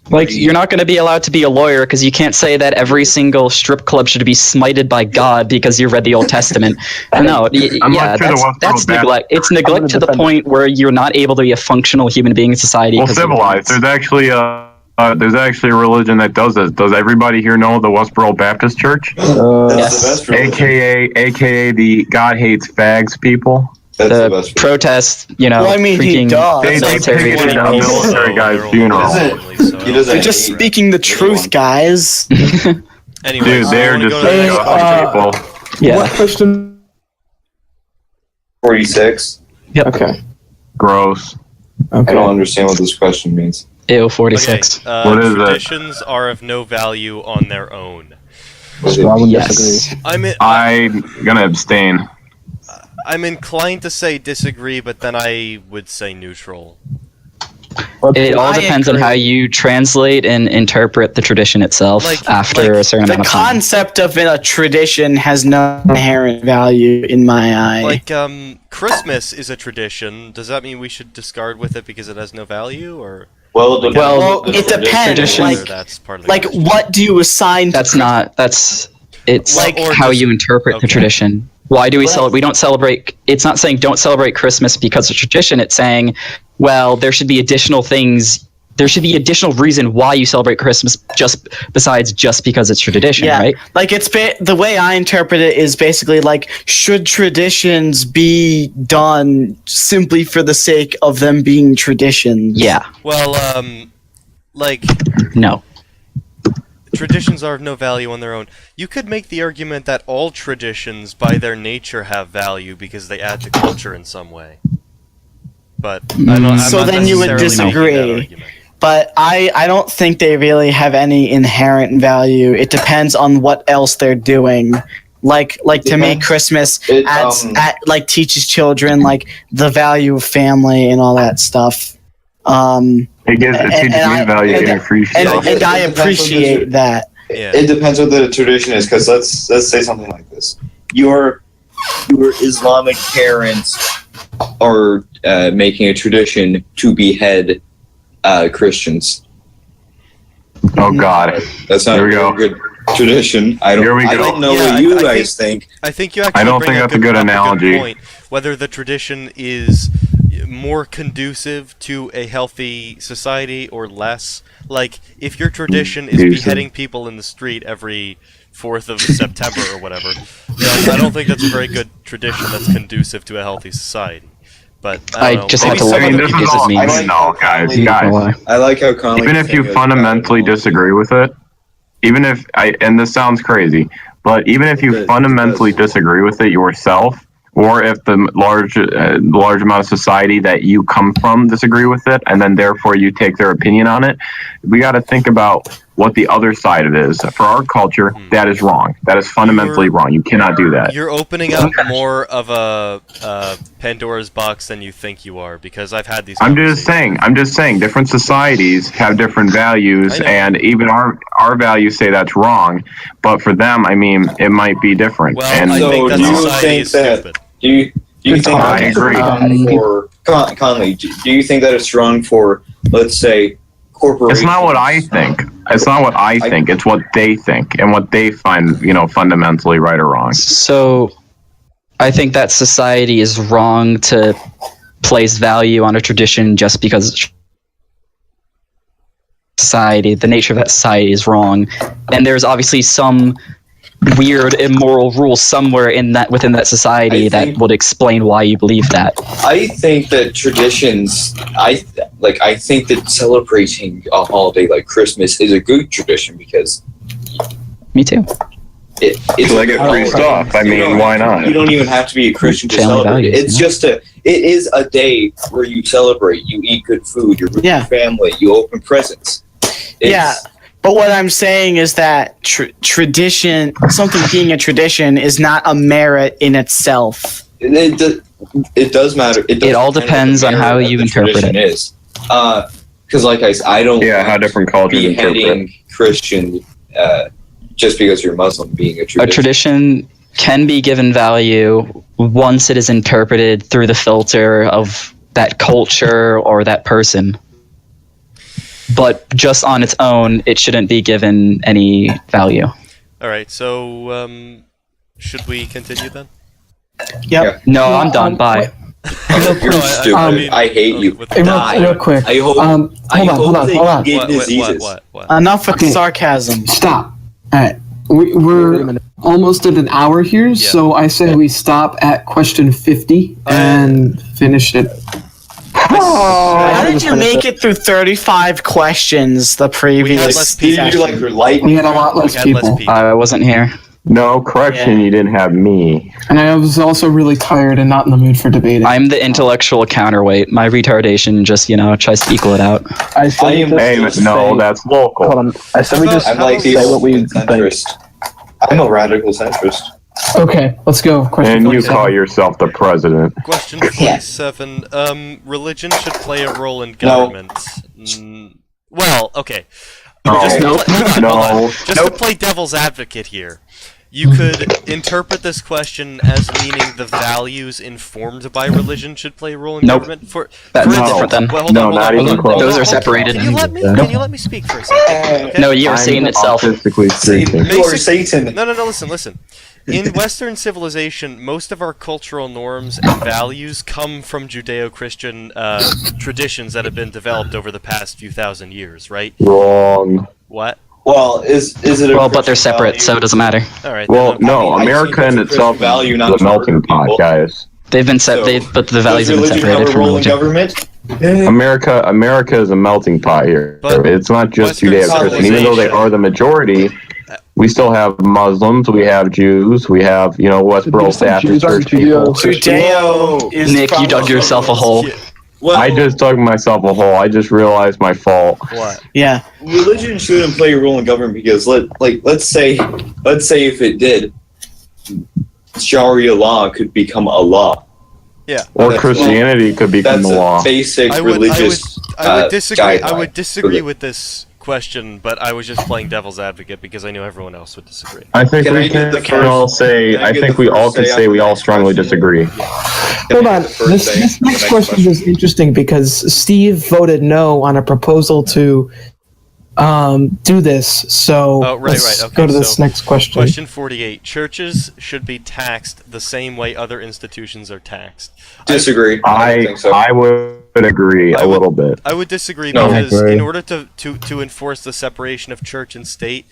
Like, you're not going to be allowed to be a lawyer because you can't say that every single strip club should be smited by God because you read the Old Testament. No, I'm yeah, not sure the Westboro that's Baptist- neglect. It's I'm neglect gonna to the defend point where you're not able to be a functional human being in society. Well, 'cause of your civilized. parents. There's actually a religion that does this. Does everybody here know the Westboro Baptist Church? That's Yes. the best religion. AKA the God hates fags people. That's the The best. protest, Well, I mean, he freaking does. They military paid funeral. a military guy's funeral. He doesn't. They're just speaking the truth, guys. Anyways, Dude, they're I wanna just go to the next disgusting question. people. Yeah. What question? 46. Okay. Gross. I don't understand what this question means. Ew, 46. Okay, What is it? traditions are of no value on their own. Strongly Yes. disagree. I'm gonna abstain. I'm inclined to say disagree, but then I would say neutral. It all I depends on agree. how you translate and interpret the tradition itself after a certain The amount of time. concept of a tradition has no inherent value in my eye. Like, Christmas is a tradition. Does that mean we should discard with it because it has no value, or Well, Well, it depends. Tradition- Like, whether that's part of the like question? what do you assign? That's not. That's. It's Like, or how just- you interpret the okay. tradition. Why do we celebrate? We don't celebrate. It's not saying don't celebrate Christmas because of tradition. It's saying, well, there should be additional things. There should be additional reason why you celebrate Christmas just besides just because it's tradition, Yeah, right? like the way I interpret it is basically like, should traditions be done simply for the sake of them being traditions? Yeah. Well, like, No. traditions are of no value on their own. You could make the argument that all traditions, by their nature, have value because they add to culture in some way. But I'm So not then you would necessarily making that disagree. argument. But I don't think they really have any inherent value. It depends on what else they're doing. Like to me, Christmas like teaches children like the value of family and all that stuff. It teaches me value and free And, stuff. and I appreciate that. Yeah. It depends what the tradition is, because let's say something like this: your Islamic parents are making a tradition to behead Christians. Oh God. That's not Here a we very go. good tradition. I Here we don't go. know Yeah, what you I guys think. I think you actually I don't bring think up that's a good up analogy. point, whether the tradition is more conducive to a healthy society or less. Like, if your tradition is Decent. beheading people in the street every 4th of September or whatever, then I don't think that's a very good tradition that's conducive to a healthy society. But I I don't know, just maybe have to some look other at this the is people- all. means. I mean, no, guys. Why? I like how Conley Even if you fundamentally disagree with it, even if and this sounds crazy, but even if you It fundamentally does. disagree with it yourself, or if the large amount of society that you come from disagree with it, and then therefore you take their opinion on it, we got to think about what the other side of it is. For our culture, that is wrong. That is fundamentally wrong. You cannot do that. You're opening up more of a Pandora's box than you think you are, because I've had these. I'm just saying. Different societies have different values, and even our values say that's wrong. But for them, I mean, it might be different. Well, and I think that do you society think is that- stupid. Do you think I that it's agree. wrong for Conley? Do you think that it's wrong for, let's say, corporations? It's not what I think. It's not what I think. It's what they think and what they find, fundamentally right or wrong. So, I think that society is wrong to place value on a tradition just because the nature of that society is wrong, and there's obviously some weird immoral rule somewhere within that society that would explain why you believe that. I think that traditions. I think that celebrating a holiday like Christmas is a good tradition because Me too. it's Like it free stuff. I mean, why not? You don't even have to be a Christian to Family celebrate it. values, It's it is a day where you celebrate. You eat good food. You're with your family. You open presents. But what I'm saying is that tradition, something being a tradition, is not a merit in itself. It does matter. It all depends on how you interpret it. Is because, like I said, I don't. How different cultures interpret. Beheading Christian just because you're Muslim being a tradition. A tradition can be given value once it is interpreted through the filter of that culture or that person. But just on its own, it shouldn't be given any value. All right, so should we continue then? Yep. No, I'm done. Bye. You're stupid. I hate you. Real quick. I hope. Hold on. Get diseases. What? Enough with the sarcasm. Stop. All right. We're almost at an hour here, so I say we stop at question 50 and finish it. How did you make it through 35 questions the previous We had a lot less people. I wasn't here. No, correction, you didn't have me. And I was also really tired and not in the mood for debating. I'm the intellectual counterweight. My retardation just, tries to equal it out. That's local. Hold on. I said we just I'm like say what we think. centrist. I'm a radical centrist. Okay, let's go. Question And you 47. call yourself the president. Question 47. Religion should play a role in government. Well, okay. Just to play devil's advocate here. You could interpret this question as meaning the values informed by religion should play a role in government. That's different then. Well, hold on. Those are separated. Can you let me speak for a second? Okay. No, you're saying itself. You are Satan. No, listen. In Western civilization, most of our cultural norms and values come from Judeo-Christian traditions that have been developed over the past few thousand years, right? Wrong. What? Well, is it? But they're separate, so it doesn't matter. All right. Well, then, no, I America think in that's a itself value, is not a melting to murder pot, guys. They've been but the values have been Does religion separated have a from role in religion. government? America is a melting pot here. But It's not just Western Judeo-Christian. Even though they are the majority, we still have Muslims, we have Jews, we have, Westboro Baptist Church people. Judeo is Nick, you dug yourself a hole. Well, I just dug myself a hole. I just realized my fault. What? Yeah. religion shouldn't play a role in government because let's say if it did, Sharia law could become a law. Yeah. Or Christianity could become That's the law. a basic I would religious. disagree. I would guideline. disagree with this question, but I was just playing devil's advocate because I knew everyone else would disagree. I think Can I we get the can all say. can I I get think the we first all can say say on we the all next strongly question? disagree. Hold on. First This say next on the next question is interesting because Steve voted no on a proposal to do this. So let's Okay, go to this so next question. Question 48. Churches should be taxed the same way other institutions are taxed. Disagree. I don't think so. I would agree a little bit. I would disagree No. because I agree. in order to enforce the separation of church and state,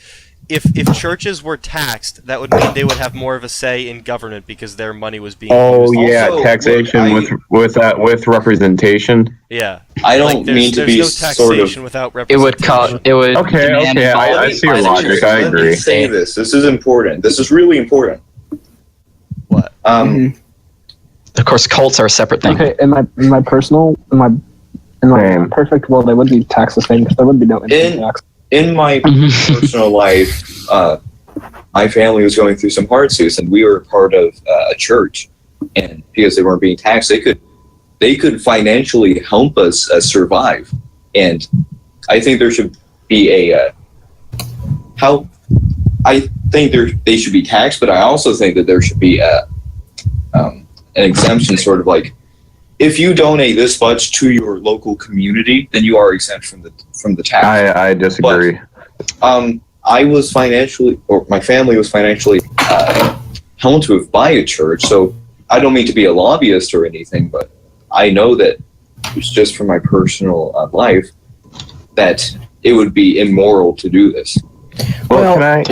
if churches were taxed, that would mean they would have more of a say in government because their money was being Oh used. yeah, Also, taxation look, with representation. Yeah. I don't Like, mean to there's be no sort of. taxation without It would representation. Okay, demand okay, I equality. see your logic. I Let me agree. say this. This is important. This is really important. What? Of course, cults are a separate thing. Okay, in my personal, in my Same. perfect world, they would be taxed the same because there would be no income tax. in my personal life, my family was going through some hardships, and we were part of a church, and because they weren't being taxed, they could financially help us survive. And I think there should be they should be taxed, but I also think that there should be an exemption, sort of like, if you donate this much to your local community, then you are exempt from the tax. I disagree. But, my family was financially held to buy a church, so I don't mean to be a lobbyist or anything, but I know that it's just from my personal life that it would be immoral to do this. Well, can I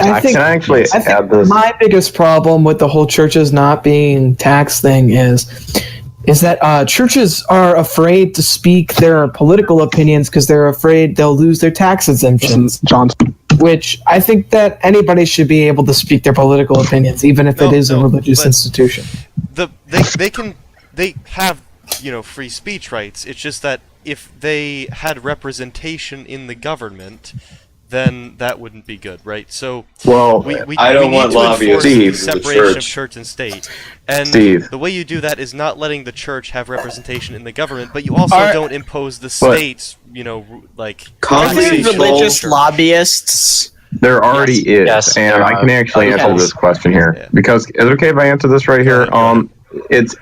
actually add this? My biggest problem with the whole churches not being taxed thing is that churches are afraid to speak their political opinions because they're afraid they'll lose their tax exemptions. Which I think that anybody should be able to speak their political opinions, even if it is a religious institution. They have, free speech rights. It's just that if they had representation in the government, then that wouldn't be good, right? So, I don't want lobbyists the in the separation of church. church and state. And Steve. the way you do that is not letting the church have representation in the government, but you also don't impose the state's, like... Are there religious lobbyists? There already is, Yes, and there I can are. actually answer Yes. this question here Yeah. because is it okay if I answer this right here? It's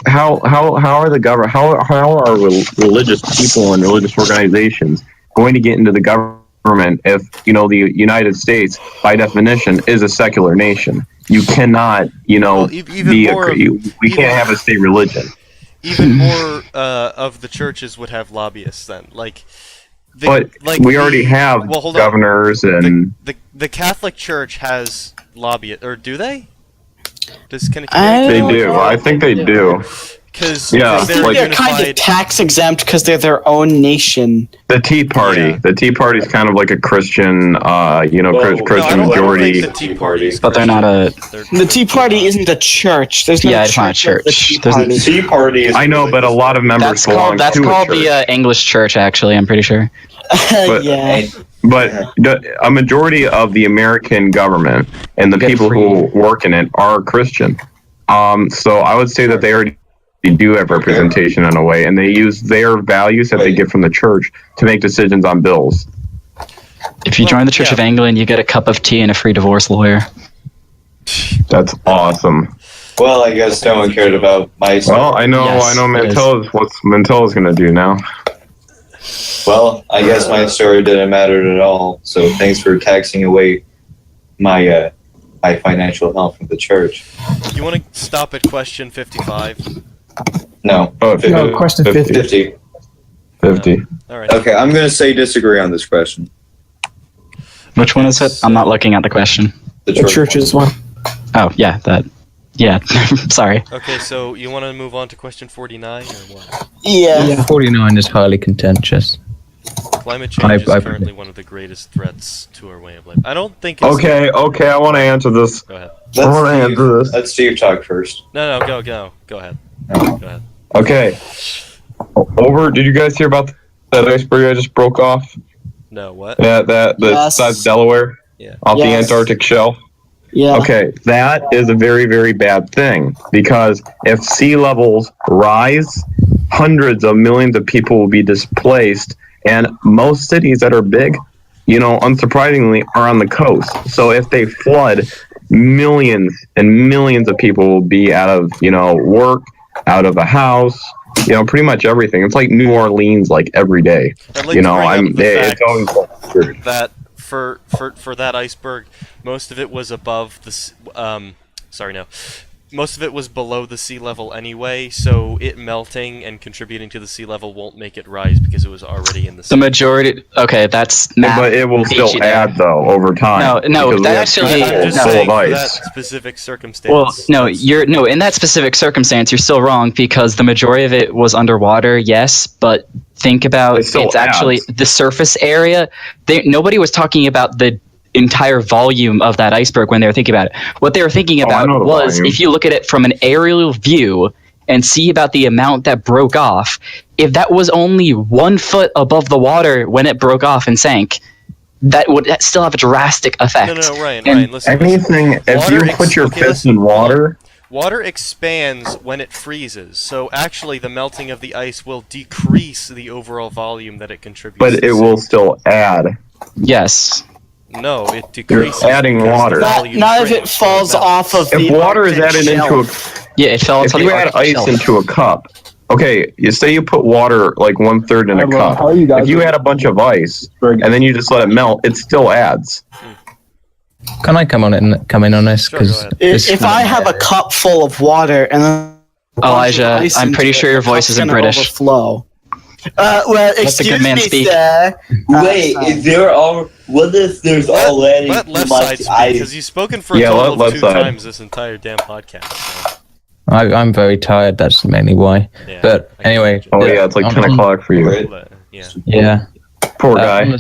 how are the government how are religious people and religious organizations going to get into the government if the United States by definition is a secular nation? You cannot we can't have a state religion. Even more of the churches would have lobbyists then, we already have governors and the Catholic Church has lobbyists, or do they? They do. I think they do. Because Yeah, they're like- They're kind of unified. tax exempt because they're their own nation. The Tea Party. Yeah. The Tea Party is kind of like a Christian, No, I Christian don't majority. think the Tea Party is But they're not a- Christian. The Tea Party isn't a church. There's no Yeah, it's not a of the church. Tea There's- Party. Tea Party is... I know, but a lot of members belong That's to called a church. the English Church, actually. I'm pretty sure. But- Yeah. But a majority of the American government and the Get people who free. work in it are Christian. So I would say that they already do have representation in a way, and they use their values that they get from the church to make decisions on bills. If you join the Church yeah. of England, you get a cup of tea and a free divorce lawyer. That's awesome. Well, I guess no one cared about my... Well, I know Yes, it is. Mantella's going to do now. Well, I guess my story didn't matter at all. So thanks for taxing away my my financial help from the church. You want to stop at question 55? No. Oh, No, question 50. 50. 50. All right. Okay, I'm going to say disagree on this question. Which one is it? I'm not looking at the question. The churches one. Oh, yeah, that. Yeah, sorry. Okay, so you want to move on to question 49 or what? Yeah. 49 is highly contentious. Climate change is I- currently one of the greatest threats to our way of life. I don't think it's... Okay, I want to answer this. Go ahead. I want to answer this. Let Steve talk first. No, go ahead. No. Go ahead. Okay. Did you guys hear about that iceberg I just broke off? No, what? That Yes. besides Delaware? Yeah. Off the Yes. Antarctic shelf? Yeah. Okay, that is a very, very bad thing because if sea levels rise, hundreds of millions of people will be displaced, and most cities that are big, unsurprisingly, are on the coast. So if they flood, millions and millions of people will be out of, work, out of a house, pretty much everything. It's like New Orleans, like every day. I'd like to bring up the it's fact always weird. that for that iceberg, most of it was above the most of it was below the sea level anyway, so it melting and contributing to the sea level won't make it rise because it was already in the sea. The majority. Okay, that's. math But it will beat still you there. add, though, over time. No, because we that have actually- people I'm just no. full saying of for ice. that specific circumstance. Well, no, that's- in that specific circumstance, you're still wrong because the majority of it was underwater, yes, but think about It still it's actually adds. the surface area. Nobody was talking about the entire volume of that iceberg when they were thinking about it. What they were thinking I about know the was volume. if you look at it from an aerial view and see about the amount that broke off, if that was only 1 foot above the water when it broke off and sank, that would still have a drastic effect. No, Ryan, listen. Anything, if you put your fist in water... Water expands when it freezes, so actually the melting of the ice will decrease the overall volume that it contributes. But it will still add. Yes. No, it decreases. You're adding water. Not if it falls off of the If water is Arctic added into a... shelf. Yeah, it fell If into you the add Arctic ice shelf. into a cup, okay, you say you put water like 1/3 in a cup. How are you guys If you add a bunch of ice and then you just let it melt, it still adds. Can I come in on this? Sure, go Because ahead. If I have a cup full of water and then Elijah, I'm pretty sure your voice isn't British. Overflow. Well, Let the excuse good man me, speak. sir. Wait, is there all? What if there's already Let too left much side speak, ice? because you've spoken for a Yeah, total let of 2 left side. times this entire damn podcast. So, I'm very tired. That's mainly why. yeah, But I can anyway, imagine. Oh yeah, it's like 10 o'clock for you. Yeah. Yeah. Poor guy.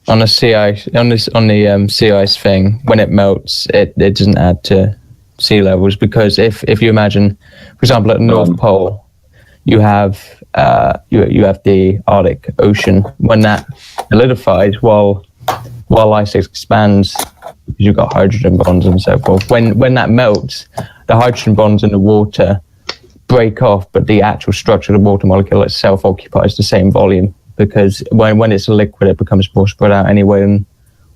On the sea ice, on the sea ice thing, when it melts, it doesn't add to sea levels, because if you imagine, for example, at the North Pole, you have you have the Arctic Ocean. When that solidifies, while ice expands, because you've got hydrogen bonds and so forth. When that melts, the hydrogen bonds in the water break off, but the actual structure of the water molecule itself occupies the same volume, because when it's a liquid, it becomes more spread out anyway than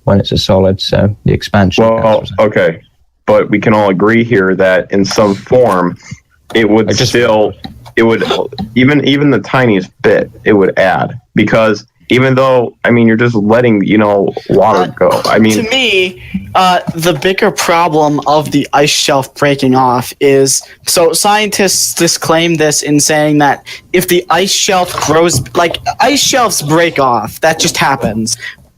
when it's a solid. So the expansion. Well, okay, but we can all agree here that in some form, it would even the tiniest bit, it would add, because even though, I mean, you're just letting, water go. I mean, to me, the bigger problem of the ice shelf breaking off is, so scientists disclaim this in saying that if the ice shelf grows, like ice shelves break off, that just happens.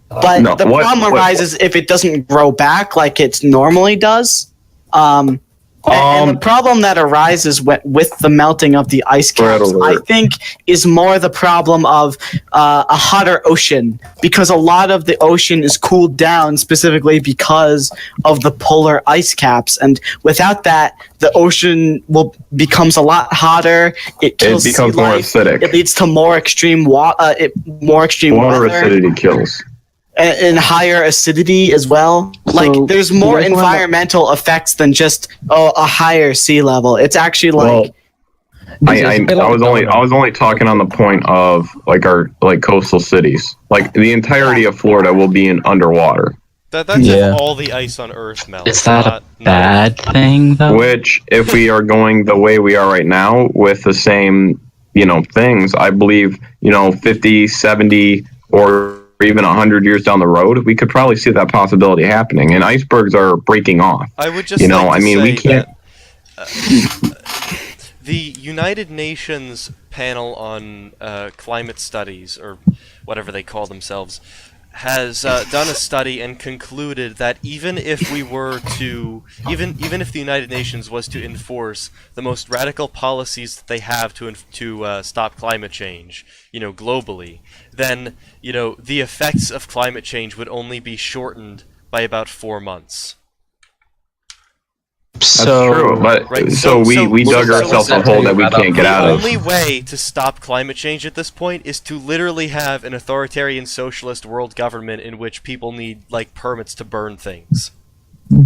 But the problem arises if it doesn't grow back like it normally does. And the problem that arises with the melting of the ice caps, I think, is more the problem of a hotter ocean, because a lot of the ocean is cooled down specifically because of the polar ice caps, and without that, the ocean becomes a lot hotter. It kills it becomes sea more life. acidic. It leads to more extreme water water acidity kills. And higher acidity as well. Like, there's more environmental effects than just a higher sea level. It's actually like. I was only talking on the point of our coastal cities. Like the entirety of Florida will be in underwater. That's if all the ice on Earth melts. Is that a bad thing, though? Which, if we are going the way we are right now with the same, things, I believe, 50, 70, or even 100 years down the road, we could probably see that possibility happening. And icebergs are breaking off. I would just we can't. The United Nations panel on climate studies, or whatever they call themselves, has done a study and concluded that even if we were to, even if the United Nations was to enforce the most radical policies that they have to stop climate change, globally, then the effects of climate change would only be shortened by about 4 months. That's true, but we dug ourselves a hole that we can't get out of. The only way to stop climate change at this point is to literally have an authoritarian socialist world government in which people need permits to burn things.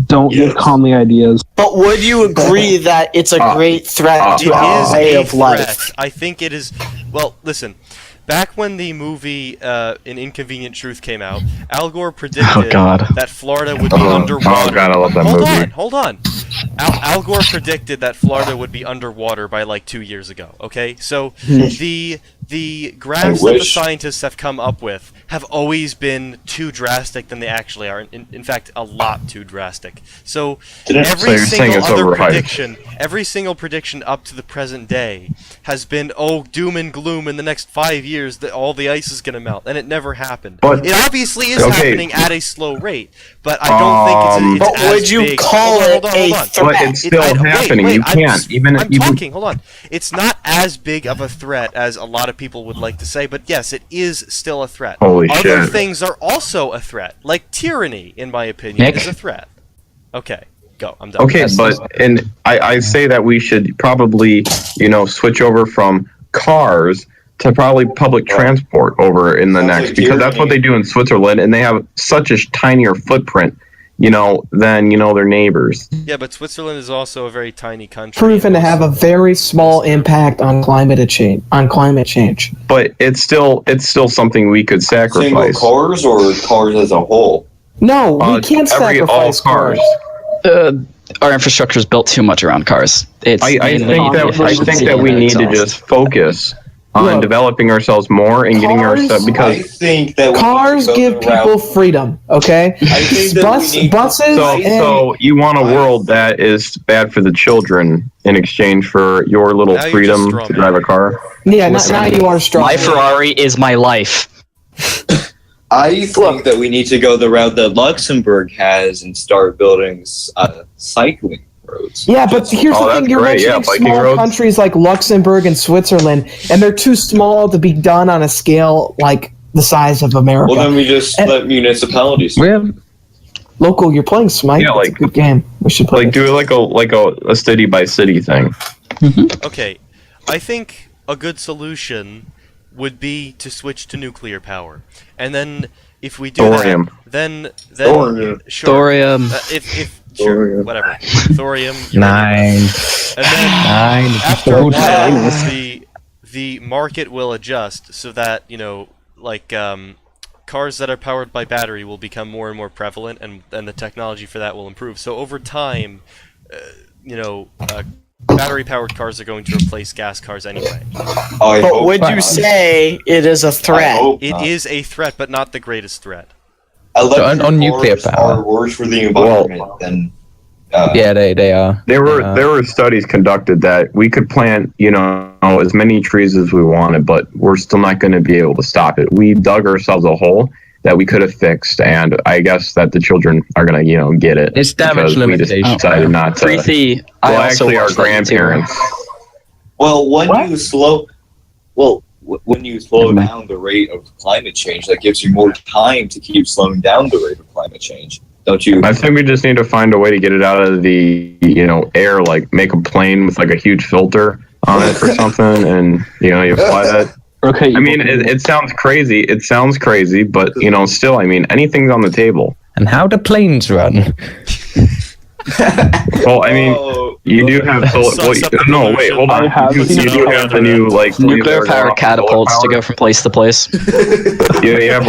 Don't give calming ideas. But would you agree that it's a great threat to our way of life? I think it is. Well, listen. Back when the movie An Inconvenient Truth came out, Al Gore predicted that Florida would be underwater. Oh god, I love that movie. Hold on. Al Gore predicted that Florida would be underwater by 2 years ago. Okay, so the graphs that the scientists have come up with have always been too drastic than they actually are. In fact, a lot too drastic. So every single prediction up to the present day has been, doom and gloom in the next 5 years that all the ice is going to melt, and it never happened. But it obviously is happening at a slow rate, but I don't think it's but would you call it a threat? But it's still happening. You can't. Hold on. It's not as big of a threat as a lot of people would like to say, but yes, it is still a threat. Holy Other shit. things are also a threat, like tyranny, in my opinion, is a threat. Okay, go. I'm done. Okay, I say that we should probably, switch over from cars to probably public transport over in the Sounds next, like because that's what tyranny. they do in Switzerland, and they have such a tinier footprint, than their neighbors. Yeah, but Switzerland is also a very tiny country. Proven to have a very small impact on climate change. But it's still something we could Single sacrifice. cars or cars as a whole? No, we can't all sacrifice cars. Our infrastructure is built too much around cars. It's I mainly think that we efficiency need to and just focus on Look, developing ourselves more and getting cars- ourselves, I because think that we cars need to go give the route- people freedom. Okay, I think that we need- buses. so you want a world that is bad for the children in exchange for your little Now you're freedom just to strawman. drive a car. Yeah, Listen, now you are strong. my Ferrari is my life. I think that we need to go the route that Luxembourg has and start building cycling roads. Yeah, but here's Oh, the that's thing: you're great, yeah, mentioning biking small roads. countries like Luxembourg and Switzerland, and they're too small to be done on a scale like the size of America. Well, then we just let municipalities. Local, you're playing Smite. Yeah, That's a good game. We should play. Like do it like a city by city thing. Okay, I think a good solution would be to switch to nuclear power, and then if we do Thorium. that, then Thorium. sure, Thorium. if sure, Thorium. whatever, thorium, Nine. and then Nine. after a while, the market will adjust so that cars that are powered by battery will become more and more prevalent, and the technology for that will improve. So over time, battery-powered cars are going to replace gas cars anyway. But would you say it is a threat? It is a threat, but not the greatest threat. Electric on nuclear cars power. are worse for the environment than. Yeah, they are. There were studies conducted that we could plant, as many trees as we wanted, but we're still not going to be able to stop it. We dug ourselves a hole that we could have fixed, and I guess that the children are going to, get it. It's damage because we just limitation. decided not to. Preeti, I Well, also actually, our watched that YouTube. grandparents. Well, when you slow down the rate of climate change, that gives you more time to keep slowing down the rate of climate change, don't you? I think we just need to find a way to get it out of the, air, like make a plane with like a huge filter on it or something, and you fly that. Okay. I mean, it sounds crazy. It sounds crazy, but still, I mean, anything's on the table. And how do planes run? Well, I mean, you do have no. Wait, hold on. You do have the new Nuclear powered catapults to go from place to place. Yeah, you have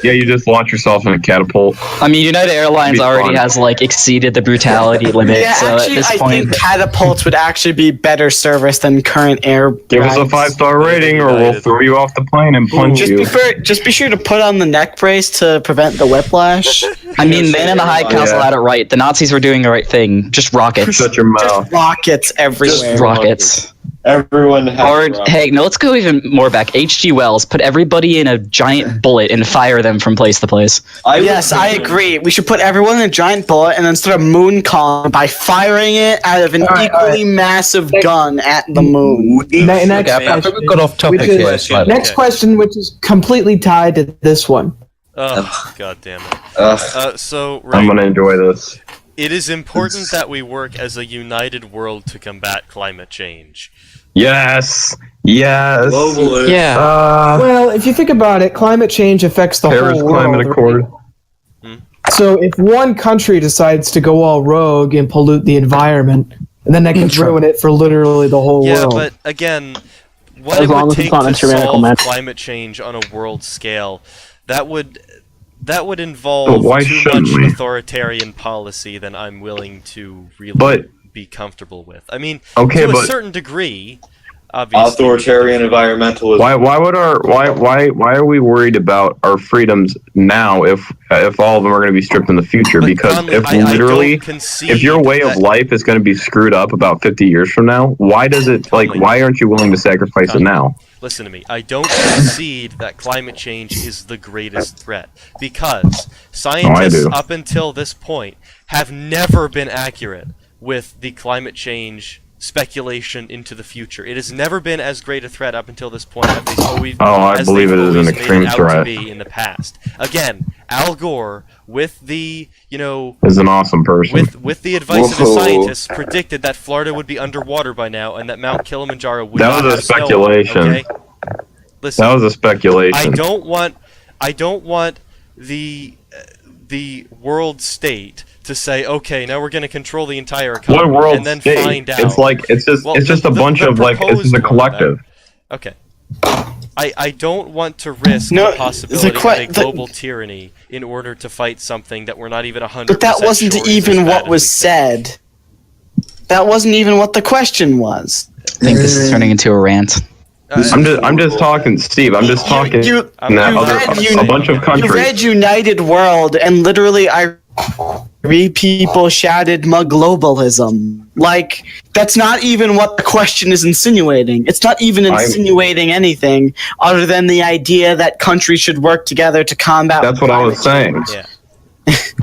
you just launch yourself in a catapult. I mean, United Airlines Be already fun. has exceeded the brutality limit, Yeah, so actually, at this I point, think catapults would actually be better service than current air. Give us a rides. 5-star rating, or we'll throw you off the plane and punch you. Just be sure to put on the neck brace to prevent the whiplash. I mean, Man in the High Council had it right. The Nazis were doing the right thing. Just rockets. Shut your mouth. Rockets everywhere. Just rockets. Everyone has. Or, rockets. hey, no, let's go even more back. H.G. Wells, put everybody in a giant bullet and fire them from place to place. Yes, I agree. We should put everyone in a giant bullet and then start a moon column by firing it out of an equally massive gun at the moon. Next Okay, I think we got off topic Which is- here slightly. Next question, which is completely tied to this one. Oh, god damn it. So, I'm right, gonna enjoy this. it is important that we work as a united world to combat climate change. Yes. Yes. Globally. Yeah. Well, if you think about it, climate change affects the Paris whole world. Climate Accord. So if one country decides to go all rogue and pollute the environment, then that can ruin it for literally the whole Yeah, world. but again, what As it long would as it's take not to a tyrannical solve match. climate change on a world scale, that would But involve why too shouldn't much we? authoritarian policy than I'm willing to really But- be comfortable with. I mean, Okay, to a but certain degree, obviously. Authoritarian environmentalism. why are we worried about our freedoms now if all of them are going to be stripped in the future? But Because Conley, if I literally, don't concede if your way of that- life is going to be screwed up about 50 years from now, why does it Conley. why aren't you willing to sacrifice it Conley. now? Listen to me. I don't concede that climate change is the greatest threat because scientists do. up until this point have never been accurate with the climate change speculation into the future. It has never been as great a threat up until this point as they've always, I as believe they've it is an always made extreme it out threat. to be in the past. Again, Al Gore with the Is an awesome person. with the advice of his Whoa. scientists predicted that Florida would be underwater by now and that Mount Kilimanjaro would That not was a have snow on it, speculation. okay? listen. That was a speculation. I don't want the world state to say, okay, now we're going to control the entire economy, What world and then state? find out. It's like it's just a bunch of like it's just a collective. Okay. I don't want to risk No, the possibility the of a global tyranny in order to fight something that we're not even 100% But that wasn't sure is even as what bad was as we think. said. That wasn't even what the question was. I think this is turning into a rant. I'm just talking, Steve. I'm just talking. You A bunch of countries. You read United World, and literally I read people shouted globalism. Like, that's not even what the question is insinuating. It's not even insinuating anything other than the idea that countries should work together to combat. That's what I was saying. Yeah.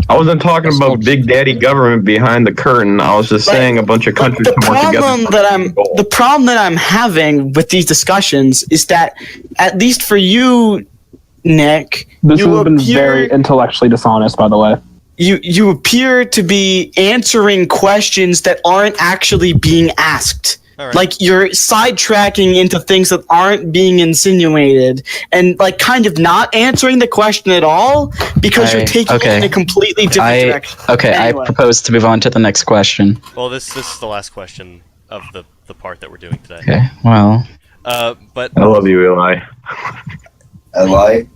I wasn't talking about big daddy government behind the curtain. I was just saying a bunch of countries the can work together. the problem that I'm having with these discussions is that, at least for you, Nick, This you has been appear, very intellectually dishonest, by the way. you appear to be answering questions that aren't actually being asked. Alright. Like, you're sidetracking into things that aren't being insinuated, and like kind of not answering the question at all because you're taking it in a completely different direction. Okay, Anyway. I propose to move on to the next question. Well, this is the last question of the part that we're doing today. Okay, well, But I love you, Eli. Li,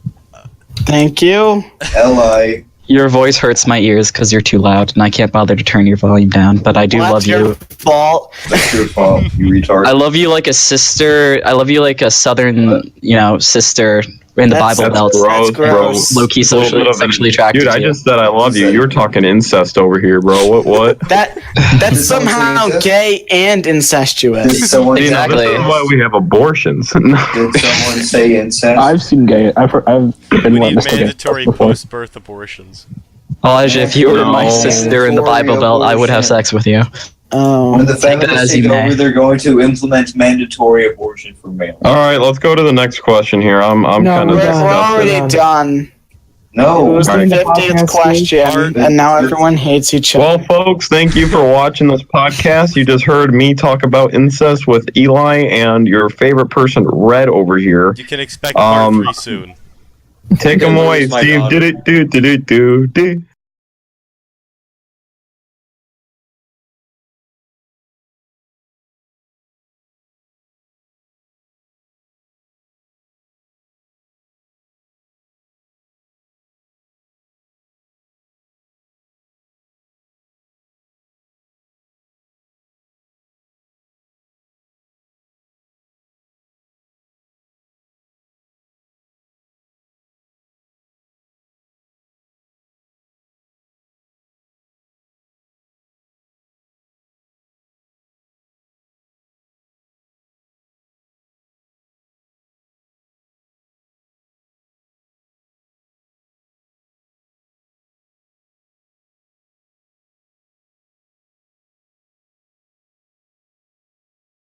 Thank you. Li. your voice hurts my ears because you're too loud, and I can't bother to turn your volume down. But I do Well, love that's your you. fault. That's your fault, you retard. I love you like a sister. I love you like a southern, sister in the That's- Bible Belt. gross, That's gross. bro. Low-key sexually attracted Dude, to I you. just said I love you. You're talking incest over here, bro. What? That's Did someone somehow say incest? gay and Did incestuous. someone, Exactly. This is why we have abortions. did someone say incest? I've seen gay. I've been we need witness to gay mandatory before. post-birth abortions. Elijah, if you were my No. sister in the Bible Belt, I would have sex with you. Oh. When the Take that feminists as you take may. over, they're going to implement mandatory abortion for males. All right, let's go to the next question here. I'm No, kind of we're We're done. already done. It No. was the Alright. 50th question, and now everyone hates each other. Well, folks, thank you for watching this podcast. You just heard me talk about incest with Eli and your favorite person, Red, over here. You can expect part 3 soon. Take them away, Where's my Steve. daughter? Do.